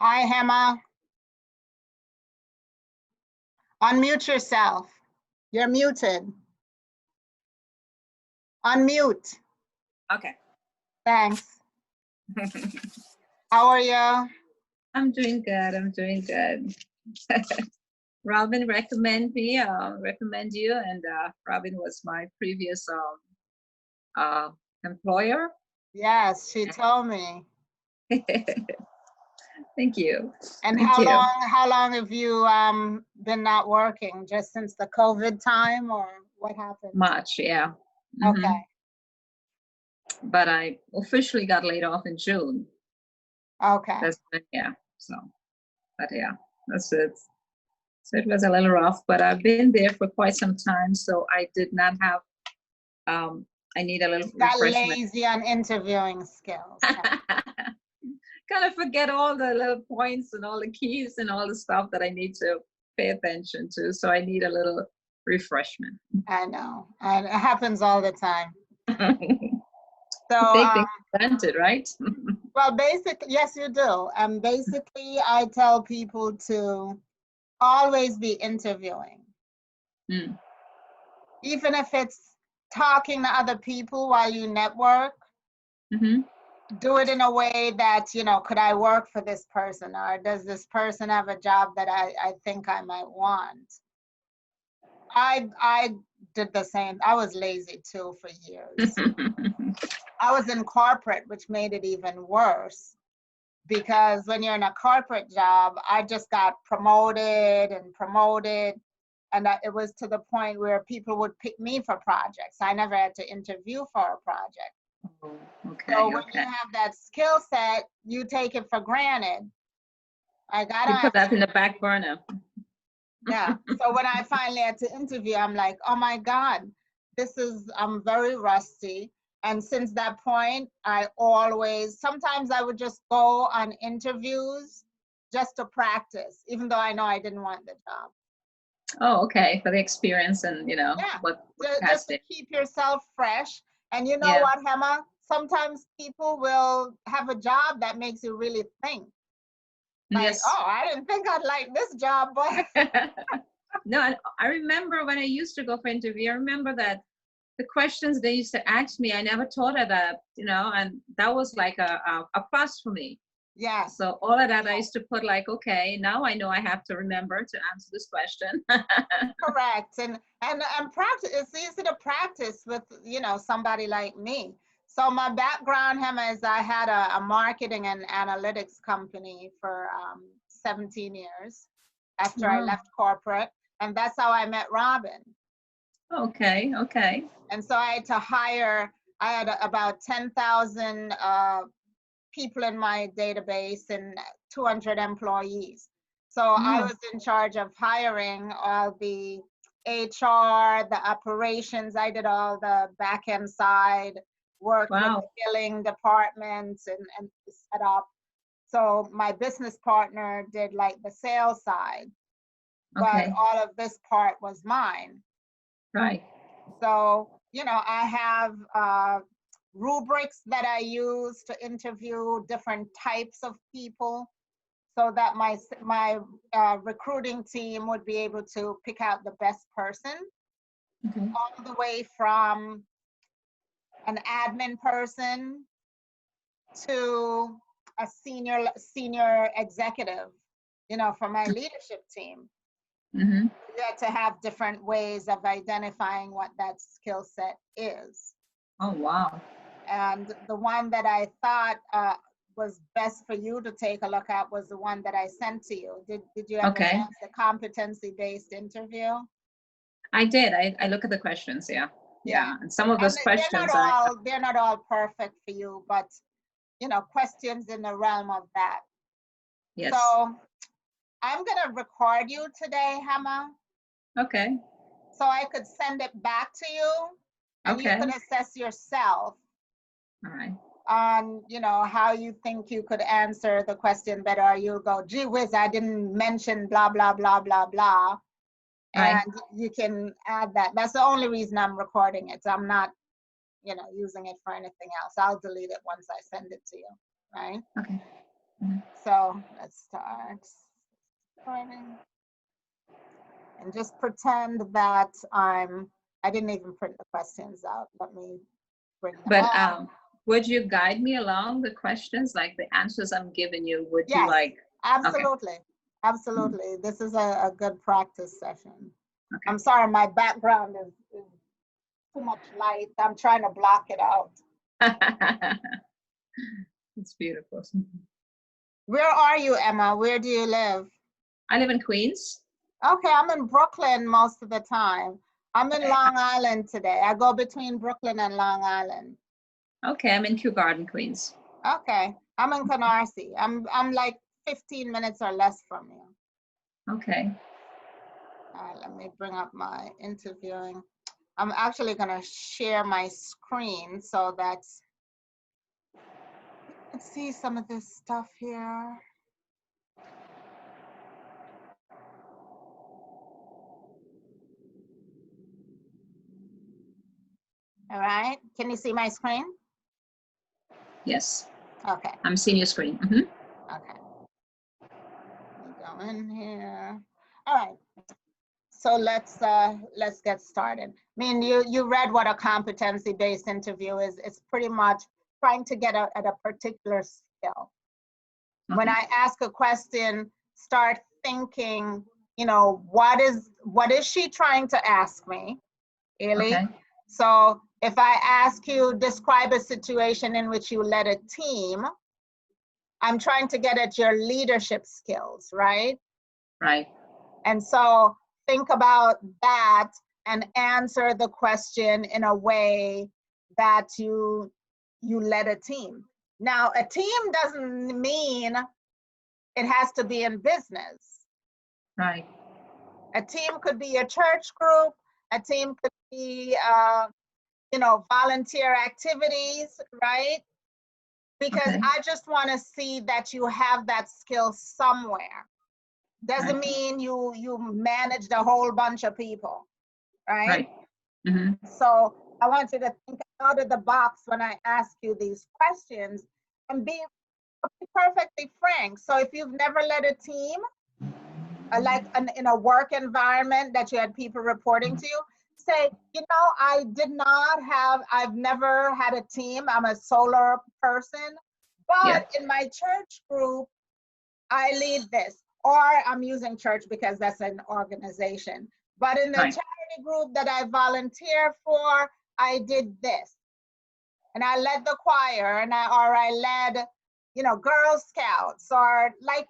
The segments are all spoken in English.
Hi, Hema. Unmute yourself. You're muted. Unmute. Okay. Thanks. How are you? I'm doing good. I'm doing good. Robin recommend you, and Robin was my previous employer. Yes, she told me. Thank you. And Thank how you. long have you been not working? Just since the COVID time, or what happened? Much, yeah. Okay. But I officially got laid off in June. Okay. But yeah, that's it. So it was a little rough, but I've been there for quite some time, so I did not have. I need a little Got refreshment. lazy on interviewing skills. Kind of forget all the little points and all the keys and all the stuff that I need to pay attention to. So I need a little refreshment. I know, and it happens all the time. So take things for granted, right? well, yes, you do. And basically, I tell people to always be interviewing. Even if it's talking to other people while you network, do it in a way that, could I work for this person, or does this person have a job that I think I might want? I did the same. I was lazy too for years. I was in corporate, which made it even worse, because when you're in a corporate job, I just got promoted, and it was to the point where people would pick me for projects. I never had to interview for a project. So when you have that skill set, you take it for granted. You put that in the back burner. Yeah. So when I finally had to interview, I'm like, oh my God, I'm very rusty. And since that point, sometimes I would just go on interviews just to practice, even though I know I didn't want the job. Oh, okay. For the experience and, what just to keep yourself fresh. And you know what, Hema? Sometimes people will have a job that makes you really think. Like, yes. Oh, I didn't think I'd like this job, but. No, I remember when I used to go for interview, I remember that the questions they used to ask me, I never thought of that, and that was like a plus for me. Yeah. So all of that I used to put like, okay, now I know I have to remember to answer this question. Correct. And practice, it's easy to practice with, somebody like me. So my background, Hema, is I had a marketing and analytics company for 17 years after I left corporate. And that's how I met Robin. Okay. And so I had about 10,000 people in my database and 200 employees. So I was in charge of hiring all the HR, the operations. I did all the back end side, worked with the billing departments and set up. So my business partner did like the sales side, but all of this part was mine. Right. So, I have rubrics that I use to interview different types of people, so that my recruiting team would be able to pick out the best person, all the way from an admin person to a senior executive, for my leadership team. You have to have different ways of identifying what that skill set is. Oh, wow. And the one that I thought was best for you to take a look at was the one that I sent to you. Did you have a chance, the competency-based interview? I did. I look at the questions, yeah. And some of those questions they're not all perfect for you, but questions in the realm of that. Yes. So I'm gonna record you today, Hema. Okay. So I could send it back to you, and you could assess yourself. All right. On how you think you could answer the question better, or you'll go, gee whiz, I didn't mention blah blah blah blah blah, and you can add that. That's the only reason I'm recording it. So I'm not using it for anything else. I'll delete it once I send it to you, right? So let's start recording. And just pretend that I didn't even print the questions out. Let me bring them But up. would you guide me along the questions, like the answers I'm giving you? Would you Yes, like? absolutely. Okay. Absolutely. This is a good practice session. Okay. I'm sorry, my background is too much light. I'm trying to block it out. It's beautiful. Where are you, Emma? Where do you live? I live in Queens. Okay, I'm in Brooklyn most of the time. I'm in Long Island today. I go between Brooklyn and Long Island. Okay, I'm in Kew Garden, Queens. Okay, I'm in Canarsie. I'm like 15 minutes or less from you. Okay. All right, let me bring up my interviewing. I'm actually gonna share my screen so that you can see some of this stuff here. All right, can you see my screen? Yes. Okay. I'm seeing your screen. Okay. Let me go in here. All right. So let's get started. I mean, you read what a competency-based interview is. It's pretty much trying to get at a particular skill. Okay. When I ask a question, start thinking, you know, what is she trying to ask me, really? Okay. So if I ask you, describe a situation in which you led a team, I'm trying to get at your leadership skills, right? Right. And so think about that and answer the question in a way that you led a team. Now, a team doesn't mean it has to be in business. Right. A team could be a church group. A team could be, you know, volunteer activities, right? Because Okay. I just want to see that you have that skill somewhere. Doesn't Right. mean you managed a whole bunch of people, right? Right. So I want you to think out of the box when I ask you these questions and be perfectly frank. So if you've never led a team, like in a work environment that you had people reporting to you, say, you know, I've never had a team. I'm a solo person, but Yeah. in my church group, I lead this. Or I'm using church because that's an organization. But in the Right. charity group that I volunteer for, I did this. And I led the choir, or I led, you know, Girl Scouts, or like,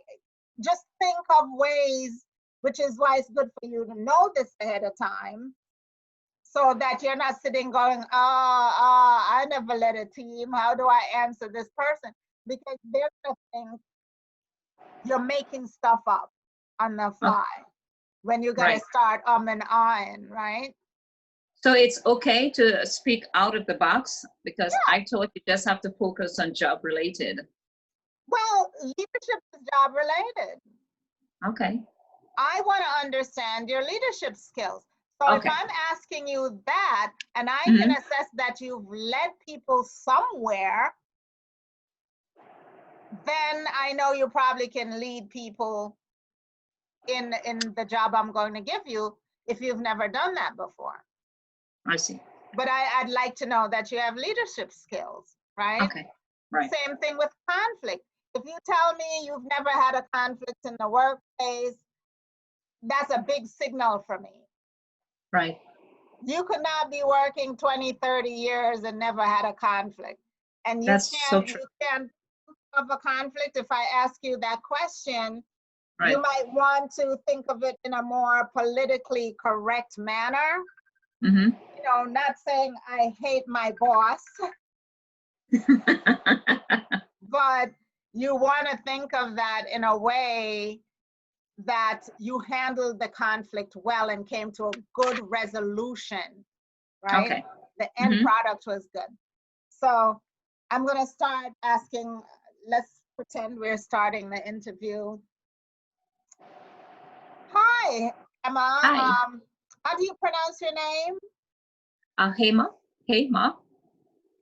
just think of ways, which is why it's good for you to know this ahead of time, so that you're not sitting going, I never led a team. How do I answer this person? Because they're gonna think you're making stuff up on the fly when you gotta Right. start and ahhing, right? So it's okay to speak out of the box, because I thought you just have to focus on job related. Well, leadership is job related. Okay. I want to understand your leadership skills. So Okay. if I'm asking you that, and I Mhm. can assess that you've led people somewhere, then I know you probably can lead people in the job I'm going to give you if you've never done that before. I see. But I'd like to know that you have leadership skills, right? Okay. Right. Same thing with conflict. If you tell me you've never had a conflict in the workplace, that's a big signal for me. Right. You could not be working 20, 30 years and never had a conflict. And That's so true. you can't think of a conflict. If I ask you that question, Right. you might want to think of it in a more politically correct manner. Mm-hmm. You know, not saying I hate my boss, but you want to think of that in a way that you handled the conflict well and came to a good resolution, right? Okay. The end Mhm. product was good. So I'm going to start asking, let's pretend we're starting the interview. Hi, Emma. Hi. How do you pronounce your name? Hema. Hema.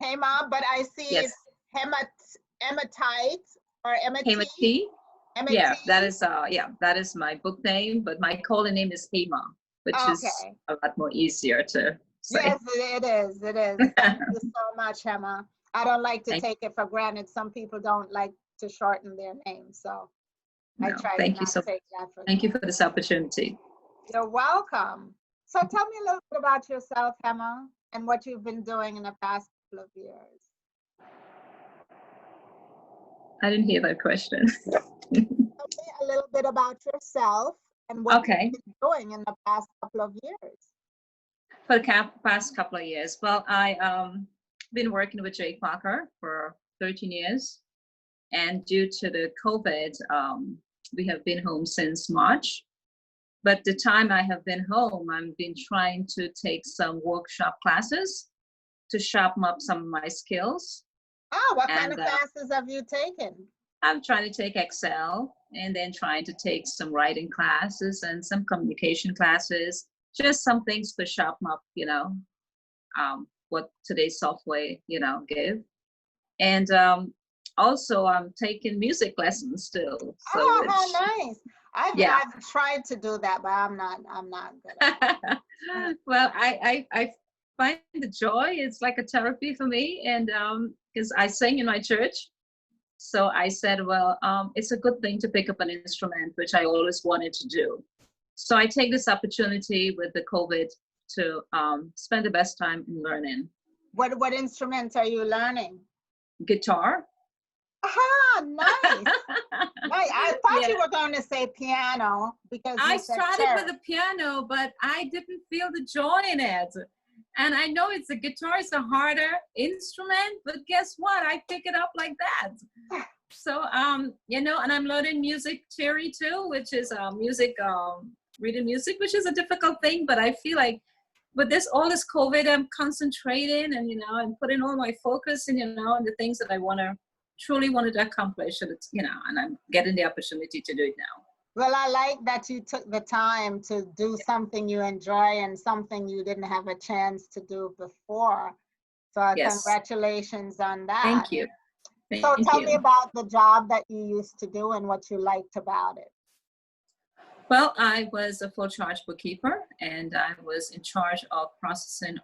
Hema, but I see Yes. it's hematite. Or Emma Hema T? T. Emma Yeah, that T? is that is my book name, but my calling name is Hema, which is Okay. a lot more easier to say. Yes, it is. It is. Thank you so much, Hema. I don't like to Thank take it for granted. Some people don't like to shorten their name, so I no, try to thank you not so take that for thank you granted. for this opportunity. You're welcome. So tell me a little bit about yourself, Hema, and what you've been doing in the past couple of years. I didn't hear that question. Tell me a little bit about yourself and what you've Okay, been doing in the past couple of years. for the past couple of years. Well, I been working with Jay Parker for 13 years, and due to the COVID, we have been home since March. But the time I have been home, I've been trying to take some workshop classes to sharpen up some of my skills. Oh, what kind And of classes have you taken? I'm trying to take Excel and then trying to take some writing classes and some communication classes, just some things to sharpen up, what today's software, give. And also I'm taking music lessons still. So Oh, which, how nice. yeah. I've tried to do that, but I'm not good at it. Well, I find the joy. It's like a therapy for me. And because I sing in my church. So I said, well, it's a good thing to pick up an instrument, which I always wanted to do. So I take this opportunity with the COVID to spend the best time in learning What instruments are you learning? guitar. Aha, nice. Nice. I thought Yeah, you were going to say piano because I you said started with church. the piano, but I didn't feel the joy in it. And I know it's a guitar is a harder instrument, but guess what? I pick it up like that. So and I'm learning music theory too, which is music, reading music, which is a difficult thing. But I feel like with all this COVID, I'm concentrating and I'm putting all my focus in on the things that I truly wanted to accomplish, and and I'm getting the opportunity to do it now. Well, I like that you took the time to do something you enjoy and something you didn't have a chance to do before. So Yes, congratulations on that. thank you. So Thank tell me you. about the job that you used to do and what you liked about it. Well, I was a full charge bookkeeper, and I was in charge of processing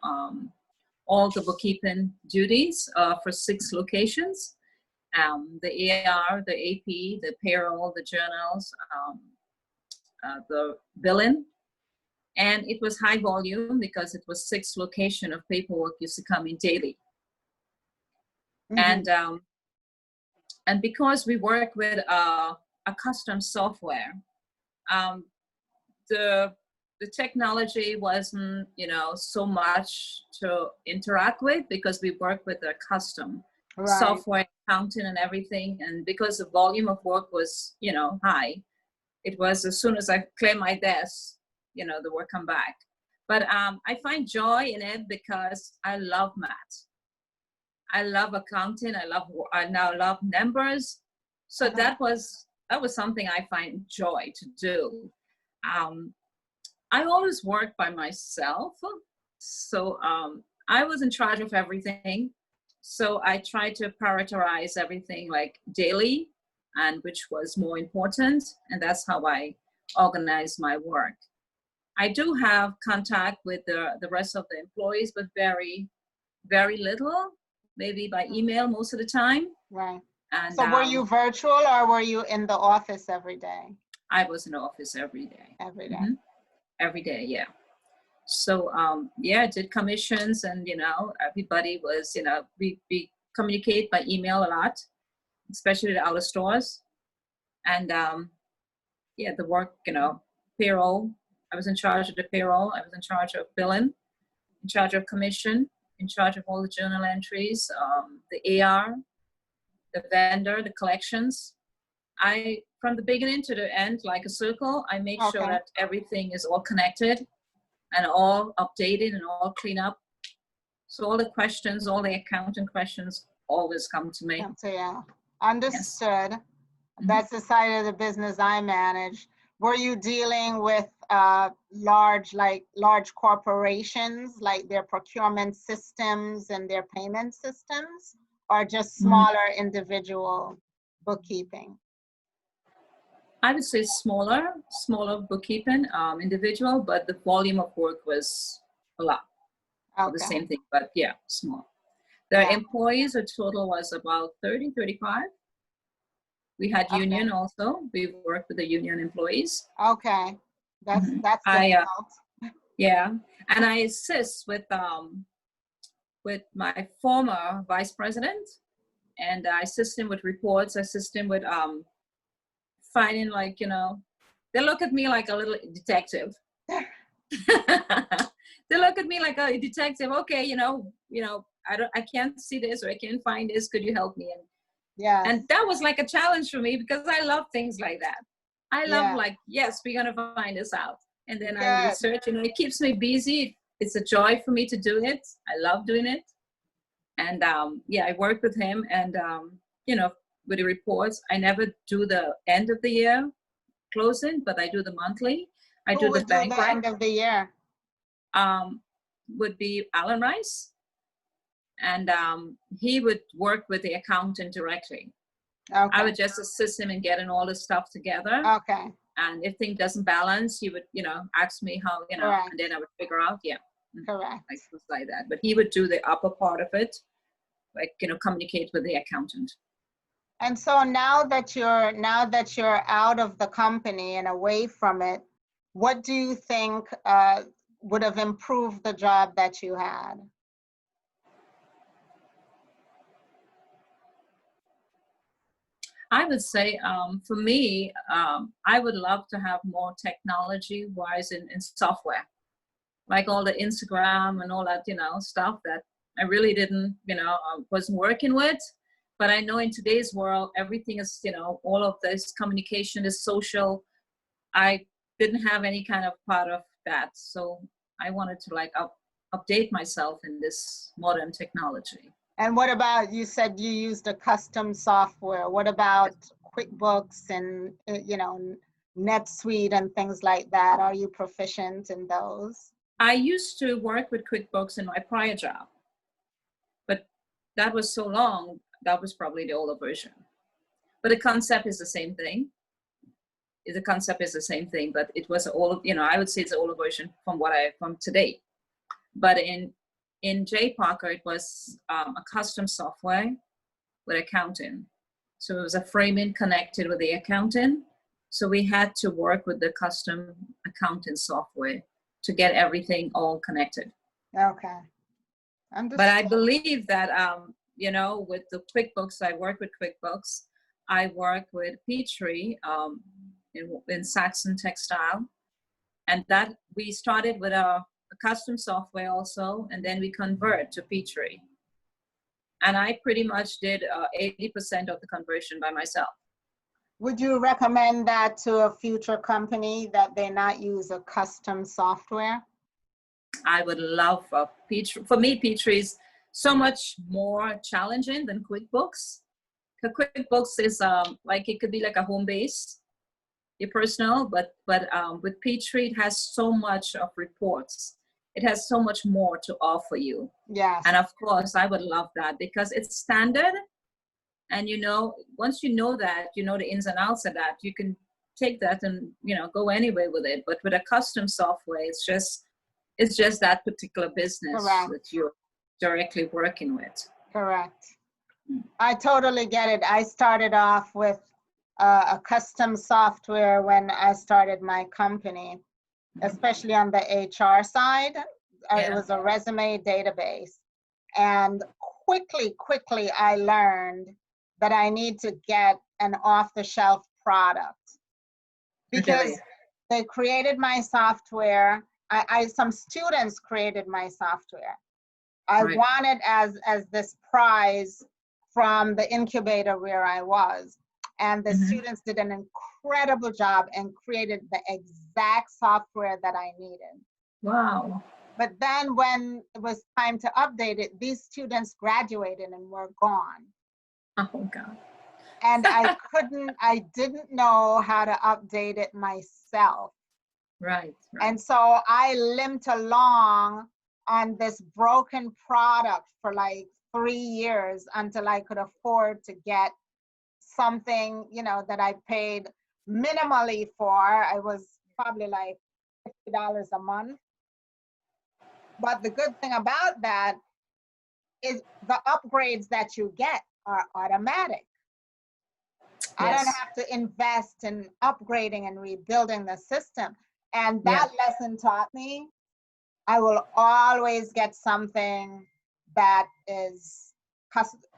all the bookkeeping duties for 6 locations. The AR, the AP, the payroll, the journals, the billing. And it was high volume because it was 6 location of paperwork used to come in daily. Mm-hmm. And because we work with a custom software, the technology wasn't so much to interact with because we work with a custom Right. software, accounting and everything. And because the volume of work was high, it was as soon as I clear my desk, the work come back. But I find joy in it because I love math. I love accounting. I now love numbers. So that was something I find joy to do. I always work by myself. So I was in charge of everything. So I tried to prioritize everything like daily, and which was more important. And that's how I organize my work. I do have contact with the rest of the employees, but very, very little, maybe by email most of the time. Right. And So were you virtual or were you in the office every day? I was in the office every day. Every day. Mm-hmm. Every day, yeah. So I did commissions, and everybody was we communicate by email a lot, especially the outer stores. And the work, payroll. I was in charge of the payroll. I was in charge of billing, in charge of commission, in charge of all the journal entries, the AR, the vendor, the collections. From the beginning to the end, like a circle, I make sure that everything is all connected and all updated and all clean up. So all the questions, all the accounting questions always come to me. So yeah, understood. Yes. That's the side of the business I manage. Were you dealing with large corporations, like their procurement systems and their payment systems, or just smaller individual bookkeeping? I would say smaller bookkeeping, individual, but the volume of work was a lot for the Okay. same thing, but yeah, small. The Yeah. employees, the total was about 30, 35. We had Okay. union also. We worked with the union employees. Okay. That's Mhm. that's I, difficult. yeah, and I assist with my former vice president, and I assist him with reports. I assist him with finding, like, they look at me like a little detective. They look at me like a detective. Okay, I can't see this, or I can't find this. Could you help me? Yes. And that was like a challenge for me, because I love things like that. I love, Yeah. like, yes, we're gonna find this out, and then I Good. research. It keeps me busy. It's a joy for me to do it. I love doing it, and yeah, I work with him, and with the reports. I never do the end of the year closing, but I do the monthly. I Who do the would do bank the rec. end of the year? Would be Alan Rice, and he would work with the accountant directly. I Okay. would just assist him in getting all the stuff together. Okay. And if things doesn't balance, he would, ask me how, Correct. and then I would figure out, Correct. like things like that. But he would do the upper part of it, like, communicate with the accountant. And so now that you're out of the company and away from it, what do you think would have improved the job that you had? I would say, for me, I would love to have more technology-wise in software, like all the Instagram and all that, stuff that I really didn't, wasn't working with. But I know in today's world, everything is, all of this communication is social. I didn't have any kind of part of that. So I wanted to, like, update myself in this modern technology. And what about, you said you used a custom software. What about QuickBooks and, NetSuite and things like that? Are you proficient in those? I used to work with QuickBooks in my prior job, but that was so long, that was probably the older version. But the concept is the same thing. The concept is the same thing, but it was I would say it's an older version from today. But in J. Parker, it was a custom software with accounting. So it was a framing connected with the accounting. So we had to work with the custom accounting software to get everything all connected. Okay. Understood. But I believe that, with the QuickBooks, I work with QuickBooks. I work with Petrie in Saxon Textile. And that we started with a custom software also, and then we convert to Petrie. And I pretty much did 80% of the conversion by myself. Would you recommend that to a future company, that they not use a custom software? I would love Petrie. For me, Petrie is so much more challenging than QuickBooks. Because QuickBooks is like, it could be like a home base, your personal, but with Petrie, it has so much of reports. It has so much more to offer you. Yes. And of course, I would love that, because it's standard. And once you know that, the ins and outs of that, you can take that and go anywhere with it. But with a custom software, it's just that particular business. Correct. That you're directly working with. Correct. I totally get it. I started off with a custom software when I started my company, especially on the HR side. It was a resume database. And quickly, I learned that I need to get an off-the-shelf product, because they created my software. Some students created my software. I won it as this prize from the incubator where I was. And the students did an incredible job and created the exact software that I needed. Wow. But then when it was time to update it, these students graduated and were gone. Oh, God. And I didn't know how to update it myself. Right. And so I limped along on this broken product for like 3 years until I could afford to get something, that I paid minimally for. I was probably like $50 a month. But the good thing about that is the upgrades that you get are automatic. I don't Yes. have to invest in upgrading and rebuilding the system. And Yeah. that lesson taught me I will always get something that is,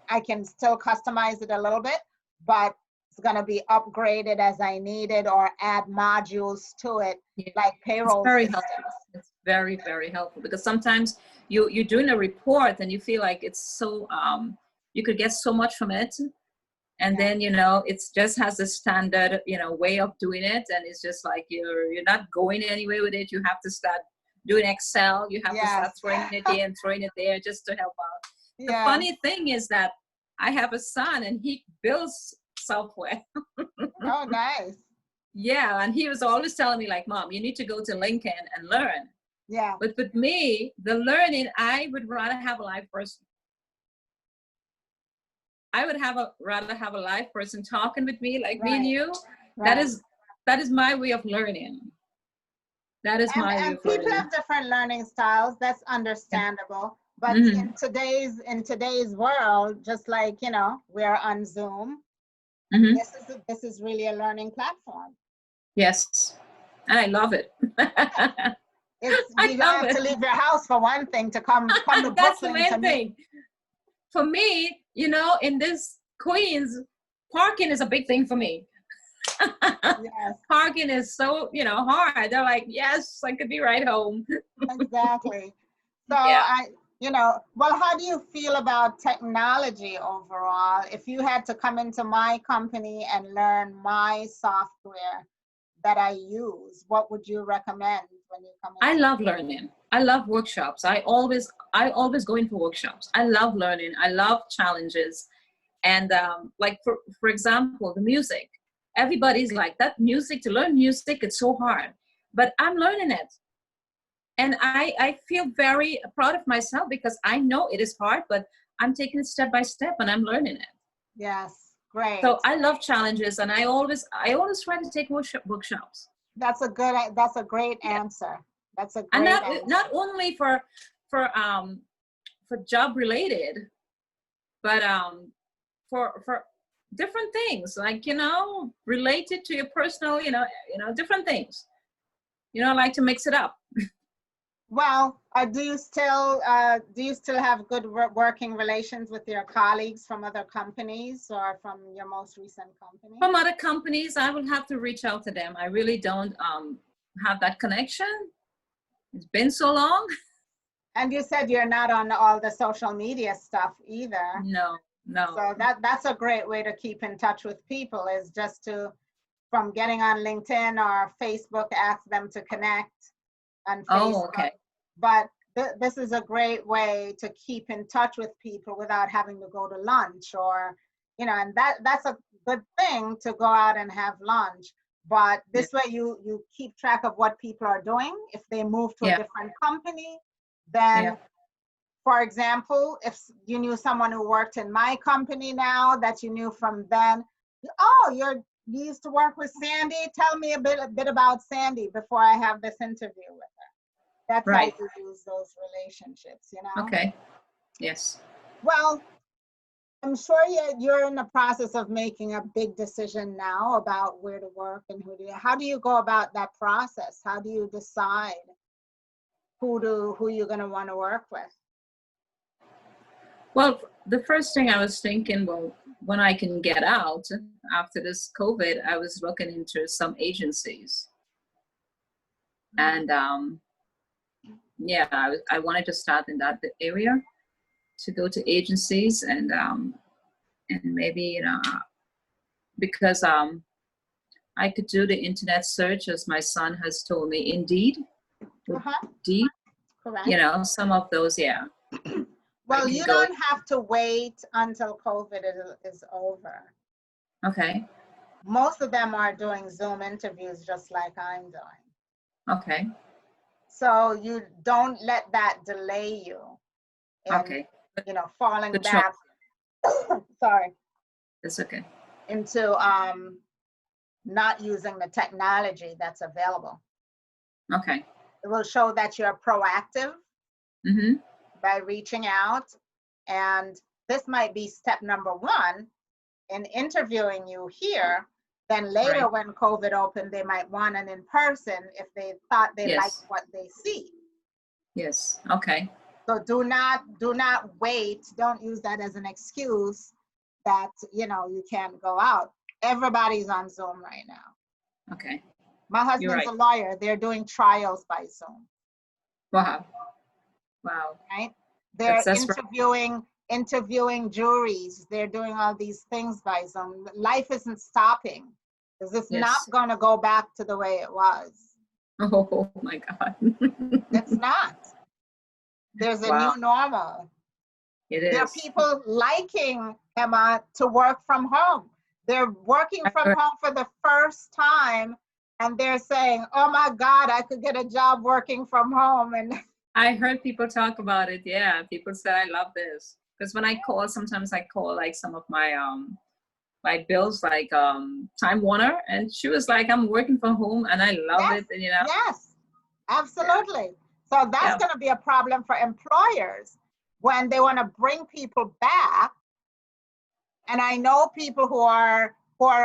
I can still customize it a little bit, but it's going to be upgraded as I need it, or add modules to it, Yeah. like It's payroll very systems. helpful. It's very, very helpful, because sometimes you're doing a report and you feel like it's so, you could get so much from it. And then, it just has a standard, way of doing it. And it's just like, you're not going anywhere with it. You have to start doing Excel. You have to start throwing it here and throwing it there just to help out. The funny thing is that I have a son and he builds software. Oh, nice. Yeah. And he was always telling me like, Mom, you need to go to LinkedIn and learn. Yeah. But with me, the learning, I would rather have a live person. I would rather have a live person talking with me, like me and you. Right. That is my way of learning. That is my way of learning. People have different learning styles. That's understandable. But in today's world, just like we're on Zoom, this is really a learning platform. Yes, and I love it. You don't have to leave your house for one thing to come to Brooklyn. That's the main thing. For me, in this Queens, parking is a big thing for me. Yes. Parking is so, hard. They're like, yes, I could be right home. Exactly. So well, how do you feel about technology overall? If you had to come into my company and learn my software that I use, what would you recommend when you come in? I love learning. I love workshops. I always go in for workshops. I love learning. I love challenges. And like for example, the music. Everybody's like, that music, to learn music, it's so hard. But I'm learning it. And I feel very proud of myself, because I know it is hard, but I'm taking it step by step and I'm learning it. Yes, great. So I love challenges, and I always try to take workshops. That's a great answer. That's a great and answer. Not only for job related, but for different things, like related to your personal, different things. I like to mix it up. Well, do you still have good working relations with your colleagues from other companies, or from your most recent company? From other companies, I will have to reach out to them. I really don't have that connection. It's been so long. And you said you're not on all the social media stuff either. No. So that's a great way to keep in touch with people, is just from getting on LinkedIn or Facebook, ask them to connect on Facebook. Oh, okay. But this is a great way to keep in touch with people without having to go to lunch, or, and that's a good thing, to go out and have lunch. But this way you keep track of what people are doing. If they move to a different company, then, for example, if you knew someone who worked in my company now that you knew from then, you used to work with Sandy. Tell me a bit about Sandy before I have this interview with her. That's right. How you use those relationships, Okay. Yes. Well, I'm sure you're in the process of making a big decision now about where to work and how do you go about that process? How do you decide who you're going to want to work with? Well, the first thing I was thinking, well, when I can get out after this COVID, I was looking into some agencies. And I wanted to start in that area, to go to agencies, and maybe, because I could do the internet search, as my son has told me, Indeed. Correct. Some of those, Well, you don't have to wait until COVID is over. Okay. Most of them are doing Zoom interviews just like I'm doing. Okay. So you don't let that delay you in, okay. Falling back. Sorry. It's okay. not using the technology that's available. Okay. It will show that you're proactive by reaching out. And this might be step number one in interviewing you here. Then later, Right. when COVID opened, they might want an in-person if they thought they liked what they see. Yes. Okay. So do not wait. Don't use that as an excuse that, you know, you can't go out. Everybody's on Zoom right now. Okay. My husband's a lawyer. They're doing trials by Zoom. Wow. Wow. Right? They're That's interviewing juries. They're doing all these things by Zoom. Life isn't stopping because it's not going to go back to the way it was. Oh my God. It's not. There's a new normal. It is. There are people liking, Hema, to work from home. They're working from home for the first time, and they're saying, oh my God, I could get a job working from home. And I heard people talk about it. Yeah, people said, I love this. Because when I call, sometimes I call like some of my my bills, like Time Warner, and she was like, I'm working from home and I love it. And, you know. Yes, absolutely. So that's going to be a problem for employers when they want to bring people back. And I know people who are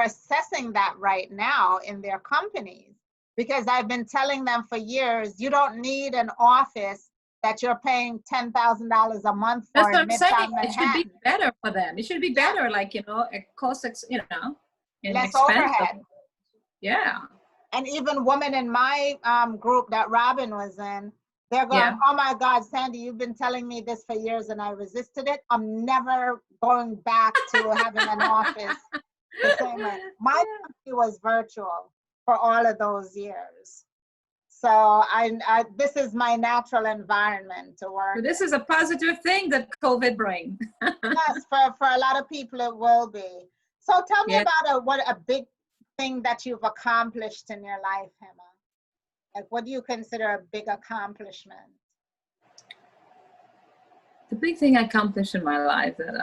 assessing that right now in their companies, because I've been telling them for years, you don't need an office that you're paying $10,000 a month for. That's what I'm saying. Manhattan. It should be better for them. It should be better, like, you know, it costs, you know, less overhead. Yeah. And even women in my group that Robin was in, they're going, oh my God, Sandy, you've been telling me this for years and I resisted it. I'm never going back to having an office the same way. My company was virtual for all of those years. So I this is my natural environment to work. So this is a positive thing that COVID brings. Yes, for a lot of people it will be. So tell me about what a big thing that you've accomplished in your life, Hema. Like, what do you consider a big accomplishment? The big thing I accomplished in my life that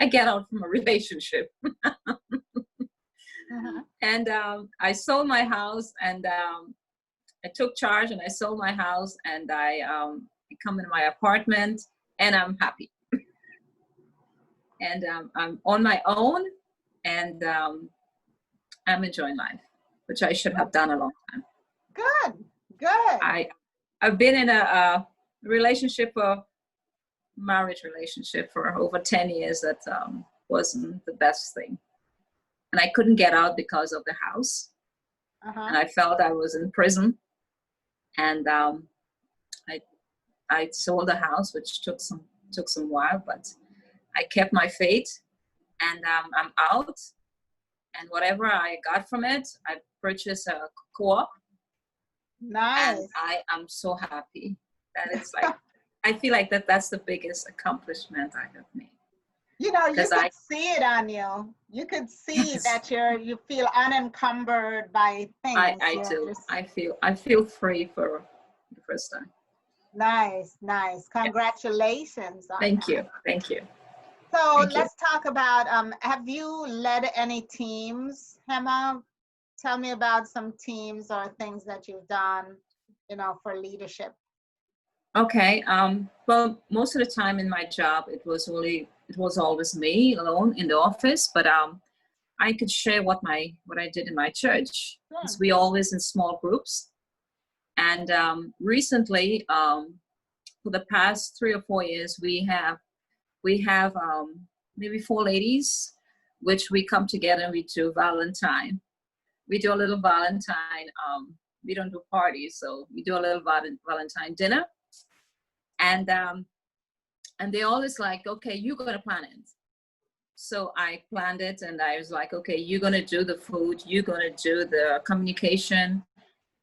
I get out from a relationship. And I sold my house, and I took charge, and I sold my house, and I come in my apartment, and I'm happy. And I'm on my own, and I'm enjoying life, which I should have done a long time. Good. I've been in a relationship, a marriage relationship for over 10 years that wasn't the best thing. And I couldn't get out because of the house. And I felt I was in prison. And I sold the house, which took some while, but I kept my faith, and I'm out. And whatever I got from it, I purchased a co-op. Nice. And I am so happy that it's like, I feel like that's the biggest accomplishment I have made. You know, you could see it on you. You could see that you feel unencumbered by things. I do. I feel free for the first time. Nice. Congratulations. Thank you. So let's talk about, have you led any teams, Hema? Tell me about some teams or things that you've done, you know, for leadership. Okay. Well, most of the time in my job, it was always me alone in the office, but I could share what I did in my church. Because we always in small groups. And recently, for the past 3 or 4 years, we have maybe 4 ladies, which we come together and we do Valentine. We do a little Valentine. We don't do parties, so we do a little Valentine dinner. And they always like, okay, you're gonna plan it. So I planned it, and I was like, okay, you're gonna do the food, you're gonna do the communication,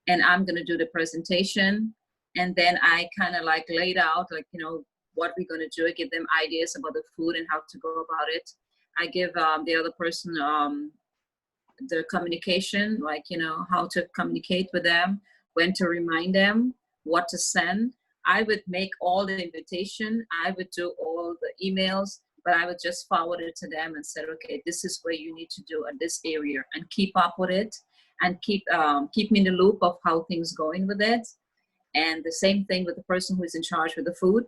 and I'm gonna do the presentation. And then I kind of like laid out, like, you know, what we're gonna do. I give them ideas about the food and how to go about it. I give the other person the communication, like, you know, how to communicate with them, when to remind them, what to send. I would make all the invitation. I would do all the emails, but I would just forward it to them and said, okay, this is what you need to do in this area, and keep up with it, and keep me in the loop of how things going with it. And the same thing with the person who is in charge with the food.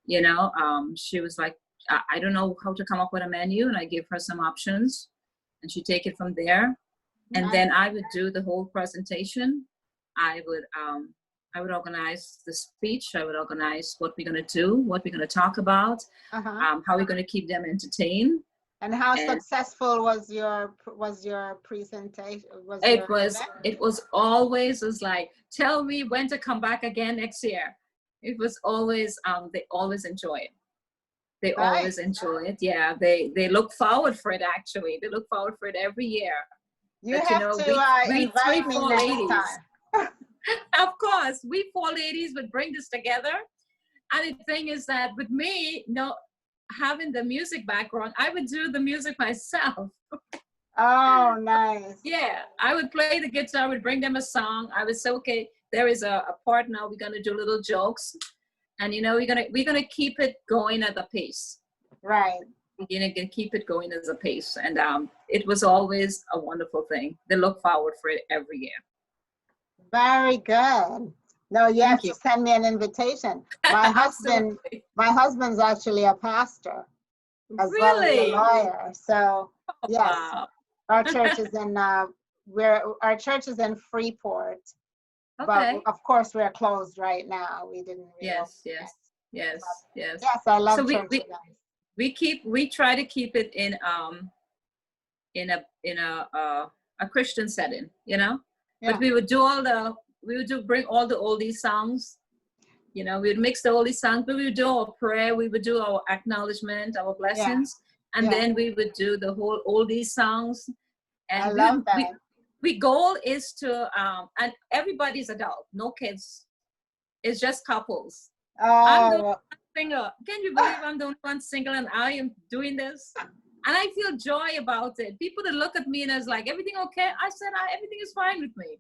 You know, she was like, I don't know how to come up with a menu, and I give her some options, and she take it from there. And then I would do the whole presentation. I would organize the speech. I would organize what we're going to do, what we're going to talk about, how we're going to keep them entertained. And how successful was your presentation? It was always like, tell me when to come back again next year. It was always they always enjoy it. They always enjoy it. Yeah, they look forward for it. Actually, they look forward for it every year. You have to invite me next time. Of course, we 4 ladies would bring this together. And the thing is that with me, having the music background, I would do the music myself. Oh, nice. Yeah, I would play the guitar, I would bring them a song. I would say, okay, there is a part now, we're gonna do little jokes. And we're gonna keep it going at a pace. Right. Gonna keep it going as a pace. And it was always a wonderful thing. They look forward for it every year. Very good. No, you have to send me an invitation. My husband's actually a pastor as well as a lawyer. So yes, wow. Our church is in our church is in Freeport. Okay. But of course we're closed right now. We didn't reopen. Yes. Yes, I love church. We try to keep it in a Christian setting, But we would bring all the oldie songs, we would mix the oldie songs, but we would do our prayer, we would do our acknowledgement, our blessings, and then we would do the whole oldie songs. And I love that. We goal is to, and everybody's adult, no kids. It's just couples. Oh. I'm the one single. Can you believe I'm the only one single and I am doing this? And I feel joy about it. People that look at me and is like, everything okay? I said, everything is fine with me.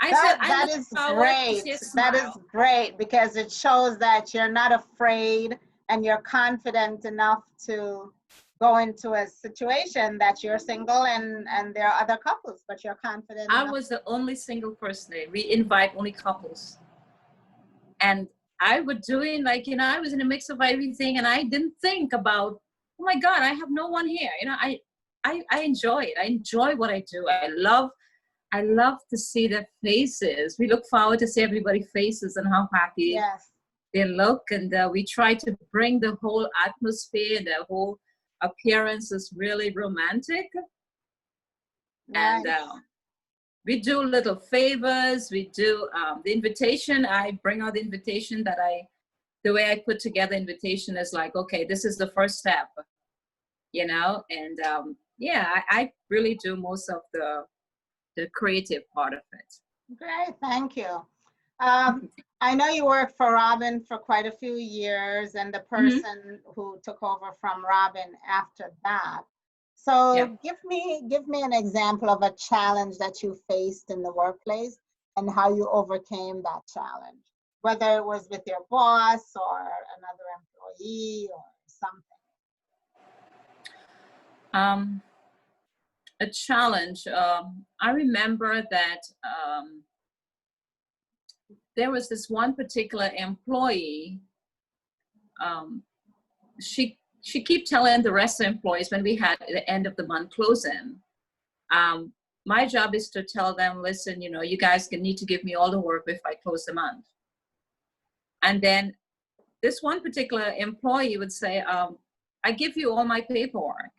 That is great. That is great because it shows that you're not afraid and you're confident enough to go into a situation that you're single and there are other couples, but you're confident. I was the only single person there. We invite only couples. And I was doing I was in a mix of everything, and I didn't think about, oh my God, I have no one here. I enjoy it. I enjoy what I do. I love to see their faces. We look forward to see everybody's faces and how happy they look. And we try to bring the whole atmosphere, the whole appearance is really romantic. Nice. And we do little favors. We do the invitation. I bring out the invitation the way I put together invitation is like, okay, this is the first step, and I really do most of the creative part of it. Great, thank you. I know you worked for Robin for quite a few years, and the person who took over from Robin after that. So give me an example of a challenge that you faced in the workplace and how you overcame that challenge, whether it was with your boss or another employee or something. A challenge. I remember that there was this one particular employee. She kept telling the rest of the employees when we had the end of the month closing, my job is to tell them, listen, you guys need to give me all the work if I close the month. And then this one particular employee would say, I give you all my paperwork.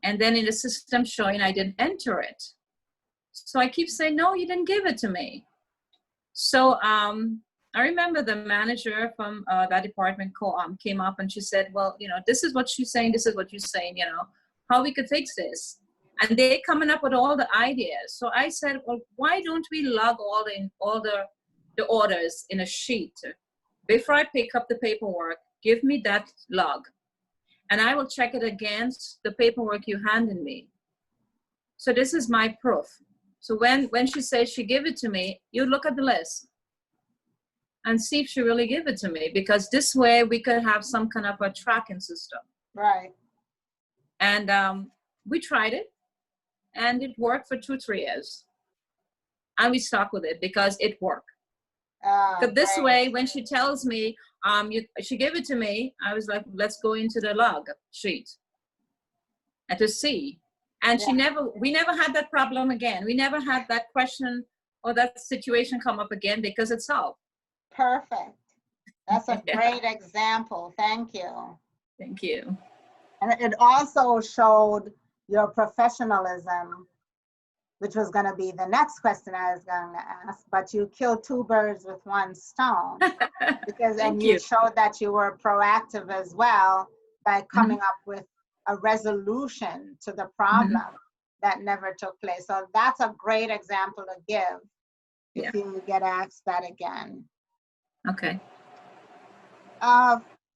And then in the system showing I didn't enter it. So I keep saying, no, you didn't give it to me. So I remember the manager from that department came up and she said, well, this is what she's saying, this is what you're saying, how we could fix this. And they're coming up with all the ideas. So I said, well, why don't we log all the orders in a sheet? Before I pick up the paperwork, give me that log. And I will check it against the paperwork you handed me. So this is my proof. So when she says she gave it to me, you look at the list and see if she really gave it to me, because this way we could have some kind of a tracking system. Right. And we tried it, and it worked for 2, 3 years. And we stuck with it because it worked. But this Great. way, when she tells me, she gave it to me, I was like, let's go into the log sheet and to see. And we never had that problem again. We never had that question or that situation come up again because it's solved. Perfect. That's a great example. Thank you. Thank you. And it also showed your professionalism, which was going to be the next question I was going to ask, but you killed 2 birds with 1 stone because and you showed that you were proactive as well by coming up with a resolution to the problem that never took place. So that's a great example to give if you get asked that again. Okay.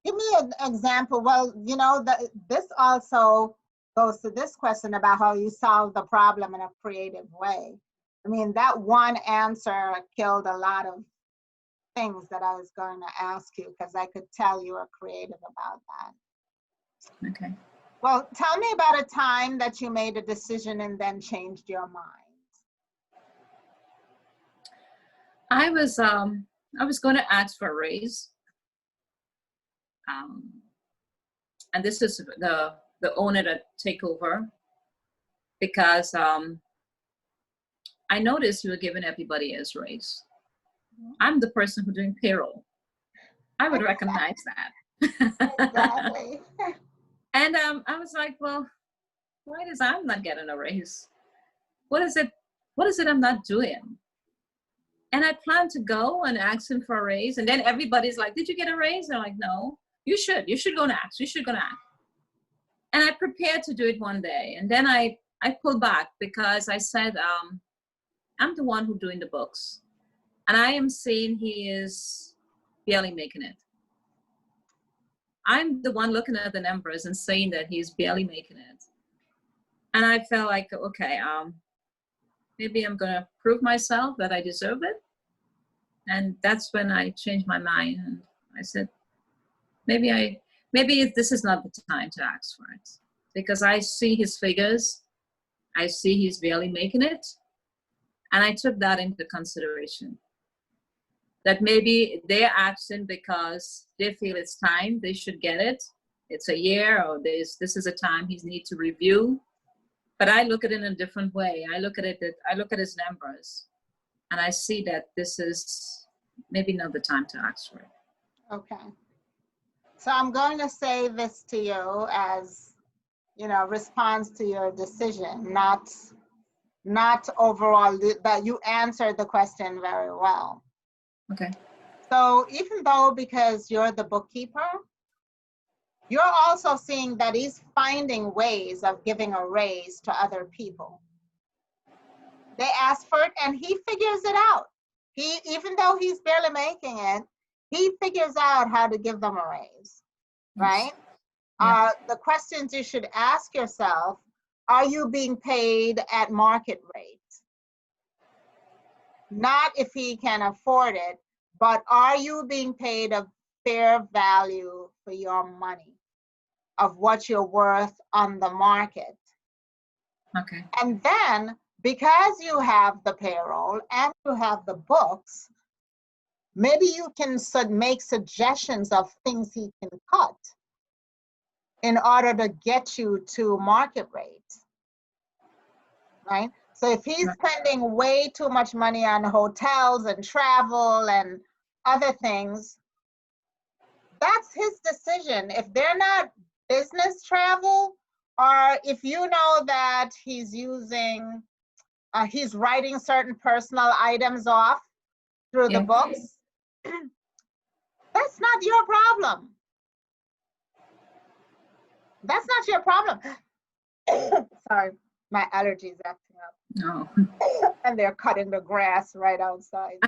Give me an example. Well, you know, this also goes to this question about how you solve the problem in a creative way. I mean, that one answer killed a lot of things that I was going to ask you because I could tell you were creative about that. Okay. Well, tell me about a time that you made a decision and then changed your mind. I was going to ask for a raise. And this is the owner that take over because I noticed you were giving everybody else raise. I'm the person who's doing payroll. I would recognize that. Exactly. And I was like, well, why is I'm not getting a raise? What is it I'm not doing? And I planned to go and ask him for a raise. And then everybody's like, did you get a raise? And I'm like, no, you should go and ask. You should go and ask. And I prepared to do it one day. And then I pulled back because I said, I'm the one who's doing the books. And I am seeing he is barely making it. I'm the one looking at the numbers and saying that he's barely making it. And I felt like, okay, maybe I'm gonna prove myself that I deserve it. And that's when I changed my mind and I said, maybe this is not the time to ask for it. Because I see his figures, I see he's barely making it. And I took that into consideration. That maybe they're asking because they feel it's time, they should get it. It's a year or this is a time he needs to review. But I look at it in a different way. I look at his numbers and I see that this is maybe not the time to ask for it. Okay. So I'm going to say this to you as, you know, response to your decision, not overall, but you answered the question very well. Okay. So even though because you're the bookkeeper, you're also seeing that he's finding ways of giving a raise to other people. They ask for it and he figures it out. Even though he's barely making it, he figures out how to give them a raise, right? Yeah. The questions you should ask yourself, are you being paid at market rate? Not if he can afford it, but are you being paid a fair value for your money of what you're worth on the market? Okay. And then, because you have the payroll and you have the books, maybe you can make suggestions of things he can cut in order to get you to market rate, right? So if he's spending way too much money on hotels and travel and other things, that's his decision. If they're not business travel, or if you know that he's using, he's writing certain personal items off through the books, that's not your problem. That's not your problem. Sorry, my allergies acting up. No. And they're cutting the grass right outside.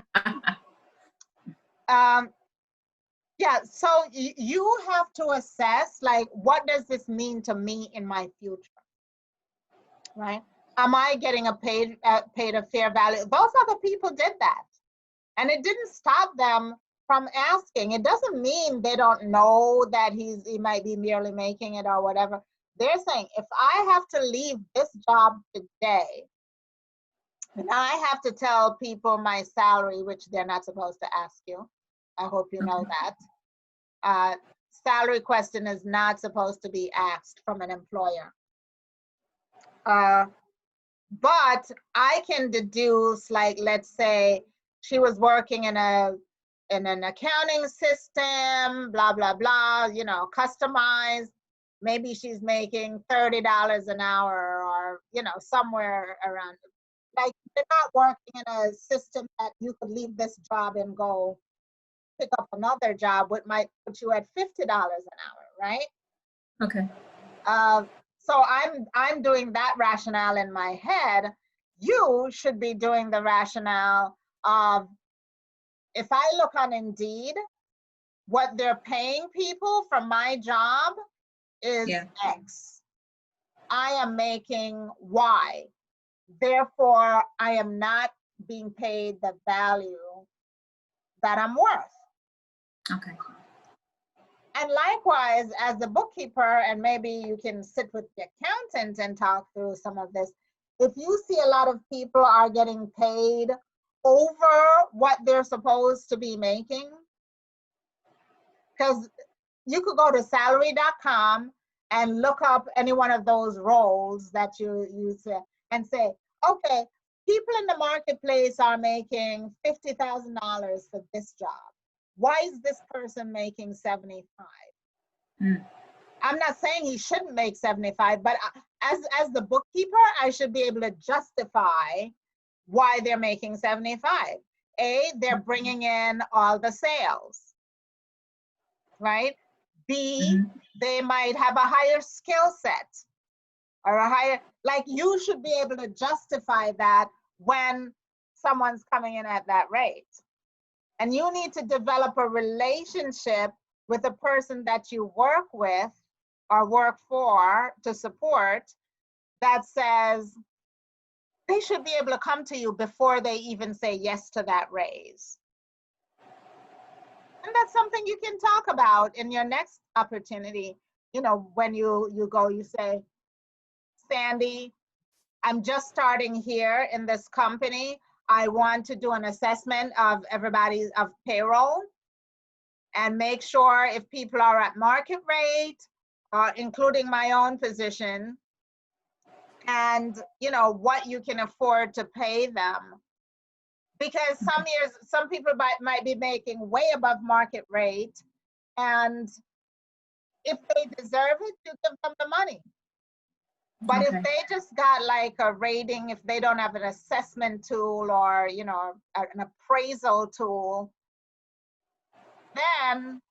Yeah, so you have to assess, like, what does this mean to me in my future, right? Am I getting paid a fair value? Those other people did that. And it didn't stop them from asking. It doesn't mean they don't know that he might be merely making it or whatever. They're saying, if I have to leave this job today, and I have to tell people my salary, which they're not supposed to ask you. I hope you know that. Salary question is not supposed to be asked from an employer. But I can deduce, like, let's say she was working in an accounting system, blah, blah, blah, you know, customized. Maybe she's making $30 an hour, or, you know, somewhere around. Like, you're not working in a system that you could leave this job and go pick up another job, which might put you at $50 an hour, right? Okay. So I'm doing that rationale in my head. You should be doing the rationale of, if I look on Indeed, what they're paying people for my job is X. I am making Y. Therefore, I am not being paid the value that I'm worth. Okay. And likewise, as the bookkeeper, and maybe you can sit with the accountant and talk through some of this, if you see a lot of people are getting paid over what they're supposed to be making, because you could go to salary.com and look up any one of those roles that you say, and say, okay, people in the marketplace are making $50,000 for this job. Why is this person making 75? I'm not saying he shouldn't make 75, but as the bookkeeper, I should be able to justify why they're making 75. A, they're bringing in all the sales, right? B, they might have a higher skill set, or a higher, like, you should be able to justify that when someone's coming in at that rate. And you need to develop a relationship with the person that you work with or work for to support, that says they should be able to come to you before they even say yes to that raise. And that's something you can talk about in your next opportunity. You know, when you go, you say, Sandy, I'm just starting here in this company. I want to do an assessment of everybody's of payroll and make sure if people are at market rate, including my own position, and you know what you can afford to pay them. Because some years, some people might be making way above market rate, and if they deserve it, you give them the money. But if they just got like a rating, if they don't have an assessment tool, or you know, an appraisal tool, then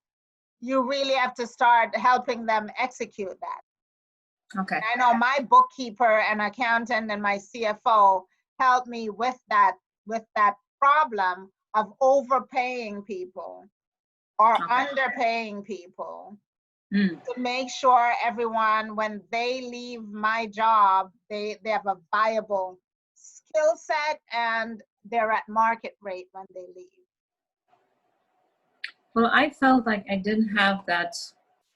you really have to start helping them execute that. Okay. I know my bookkeeper and accountant and my CFO helped me with that problem of overpaying people or underpaying people, to make sure everyone, when they leave my job, they have a viable skill set and they're at market rate when they leave. Well, I felt like I didn't have that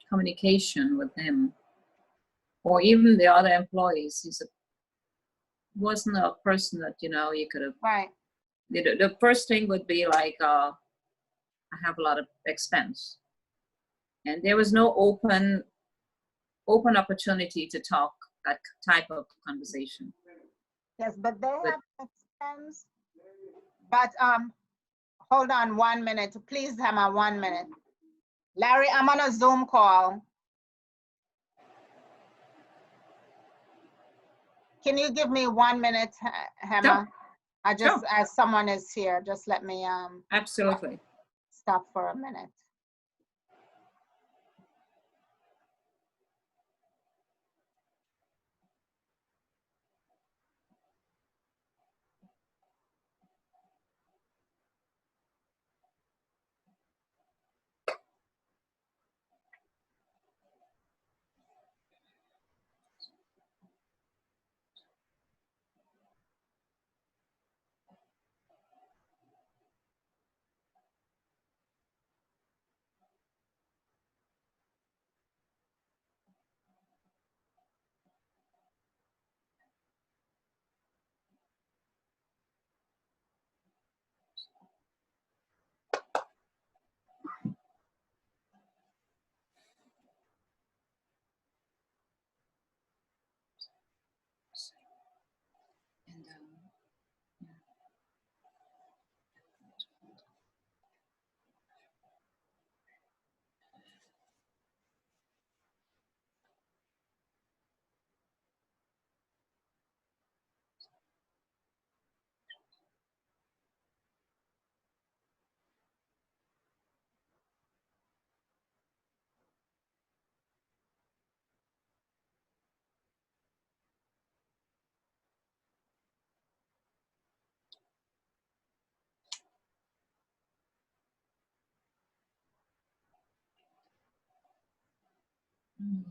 communication with him, or even the other employees. Wasn't a person that, you know, you could have. Right. The first thing would be like, I have a lot of expense, and there was no open opportunity to talk that type of conversation. Yes, but they have expense. But hold on 1 minute, please, Hema, 1 minute. Larry, I'm on a Zoom call. Can you give me 1 minute, Hema? Sure. I just, as someone is here, just let me Absolutely. stop for a minute. Mm.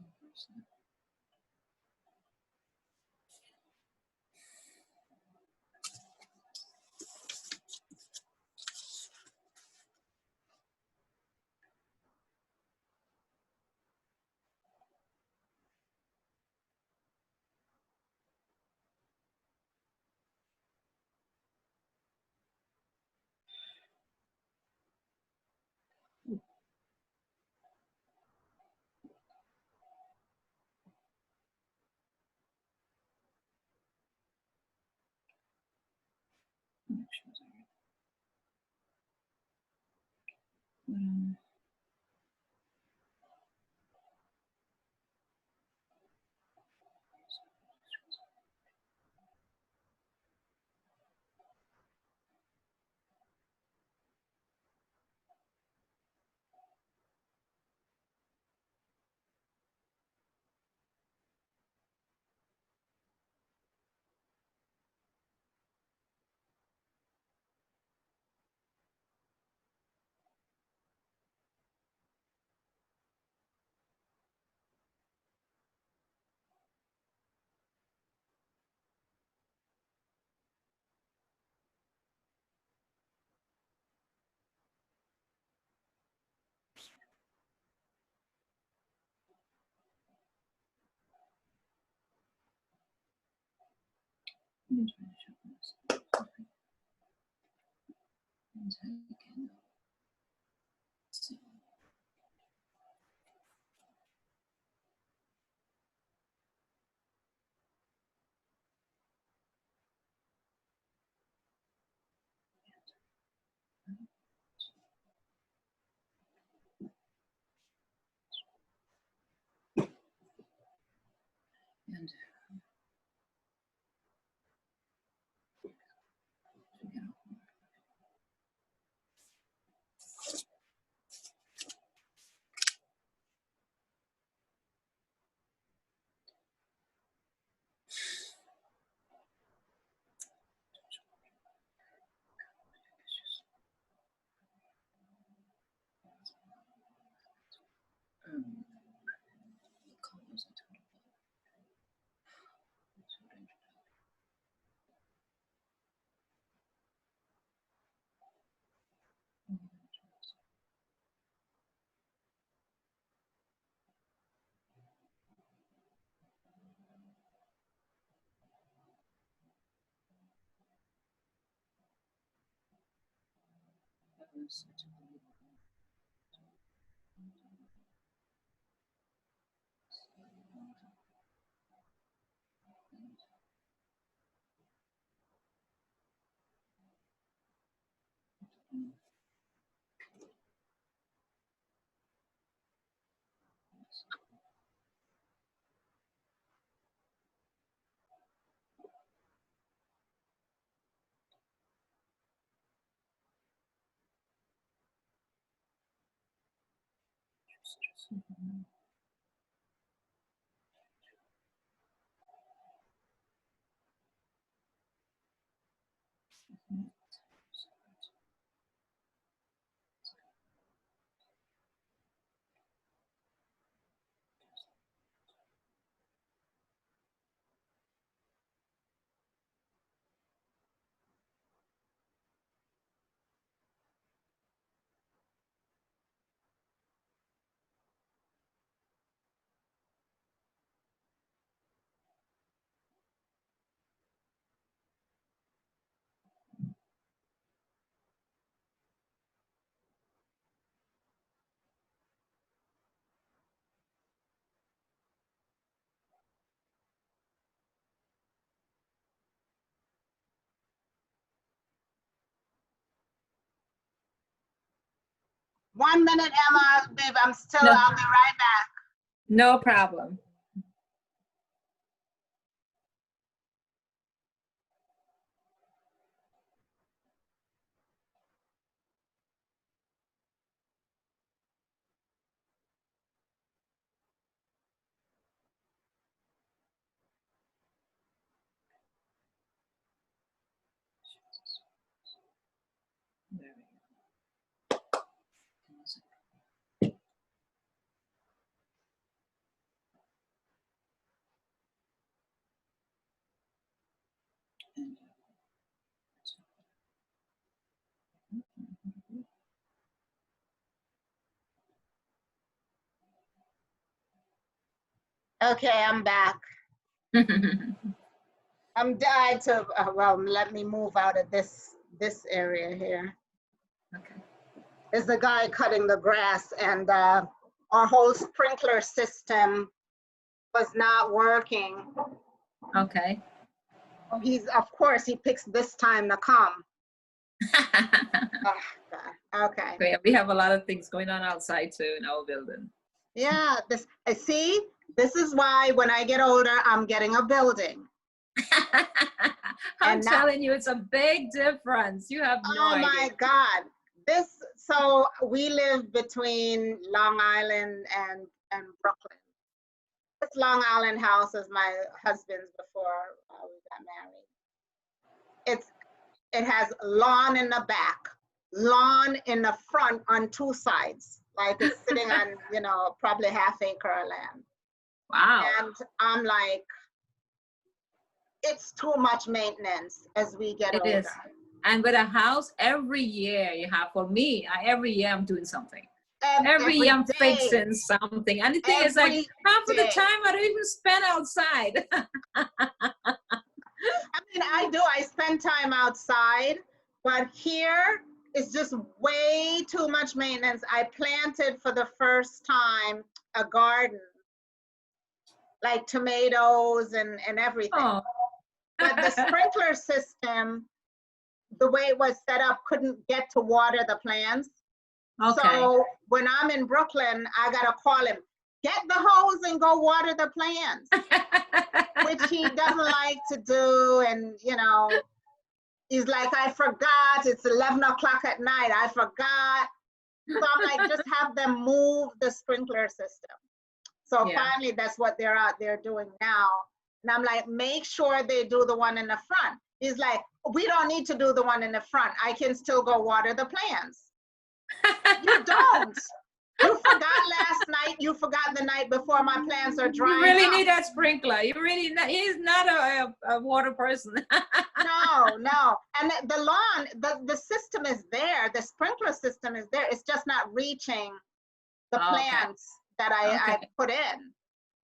And One minute, Emma, babe, No. I'll be right back. No problem. There we go. Okay, I'm back. I'm dying to, well, let me move out of this area here. Okay. There's the guy cutting the grass, and our whole sprinkler system was not working. Okay. Of course, he picks this time to come. Oh, God. Okay. We have a lot of things going on outside too in our building. Yeah, see, this is why when I get older, I'm getting a building. I'm telling you, it's a big difference. You have no idea. Oh my God. So we live between Long Island and Brooklyn. This Long Island house is my husband's before we got married. It has lawn in the back, lawn in the front on two sides. Like it's sitting on, probably half-acre of land. Wow. And I'm like, it's too much maintenance as we get older. It is. And with a house, every year you have, for me, every year I'm doing something. Every year I'm fixing something. And the thing is, like, half of the time I don't even spend outside. I mean, I do. I spend time outside, but here it's just way too much maintenance. I planted for the first time a garden, like tomatoes and everything. Oh. But the sprinkler system, the way it was set up, couldn't get to water the plants. Okay. So when I'm in Brooklyn, I gotta call him, get the hose and go water the plants, which he doesn't like to do. And, he's like, I forgot, it's 11 o'clock at night, I forgot. So I'm like, just have them move the sprinkler system. So finally, that's what they're out there doing now. And I'm like, make sure they do the one in the front. He's like, we don't need to do the one in the front. I can still go water the plants. You don't. You forgot last night. You forgot the night before. My plants are drying. You really need that sprinkler. He's not a water person. No. And the lawn, the system is there. The sprinkler system is there. It's just not reaching the plants that I put in.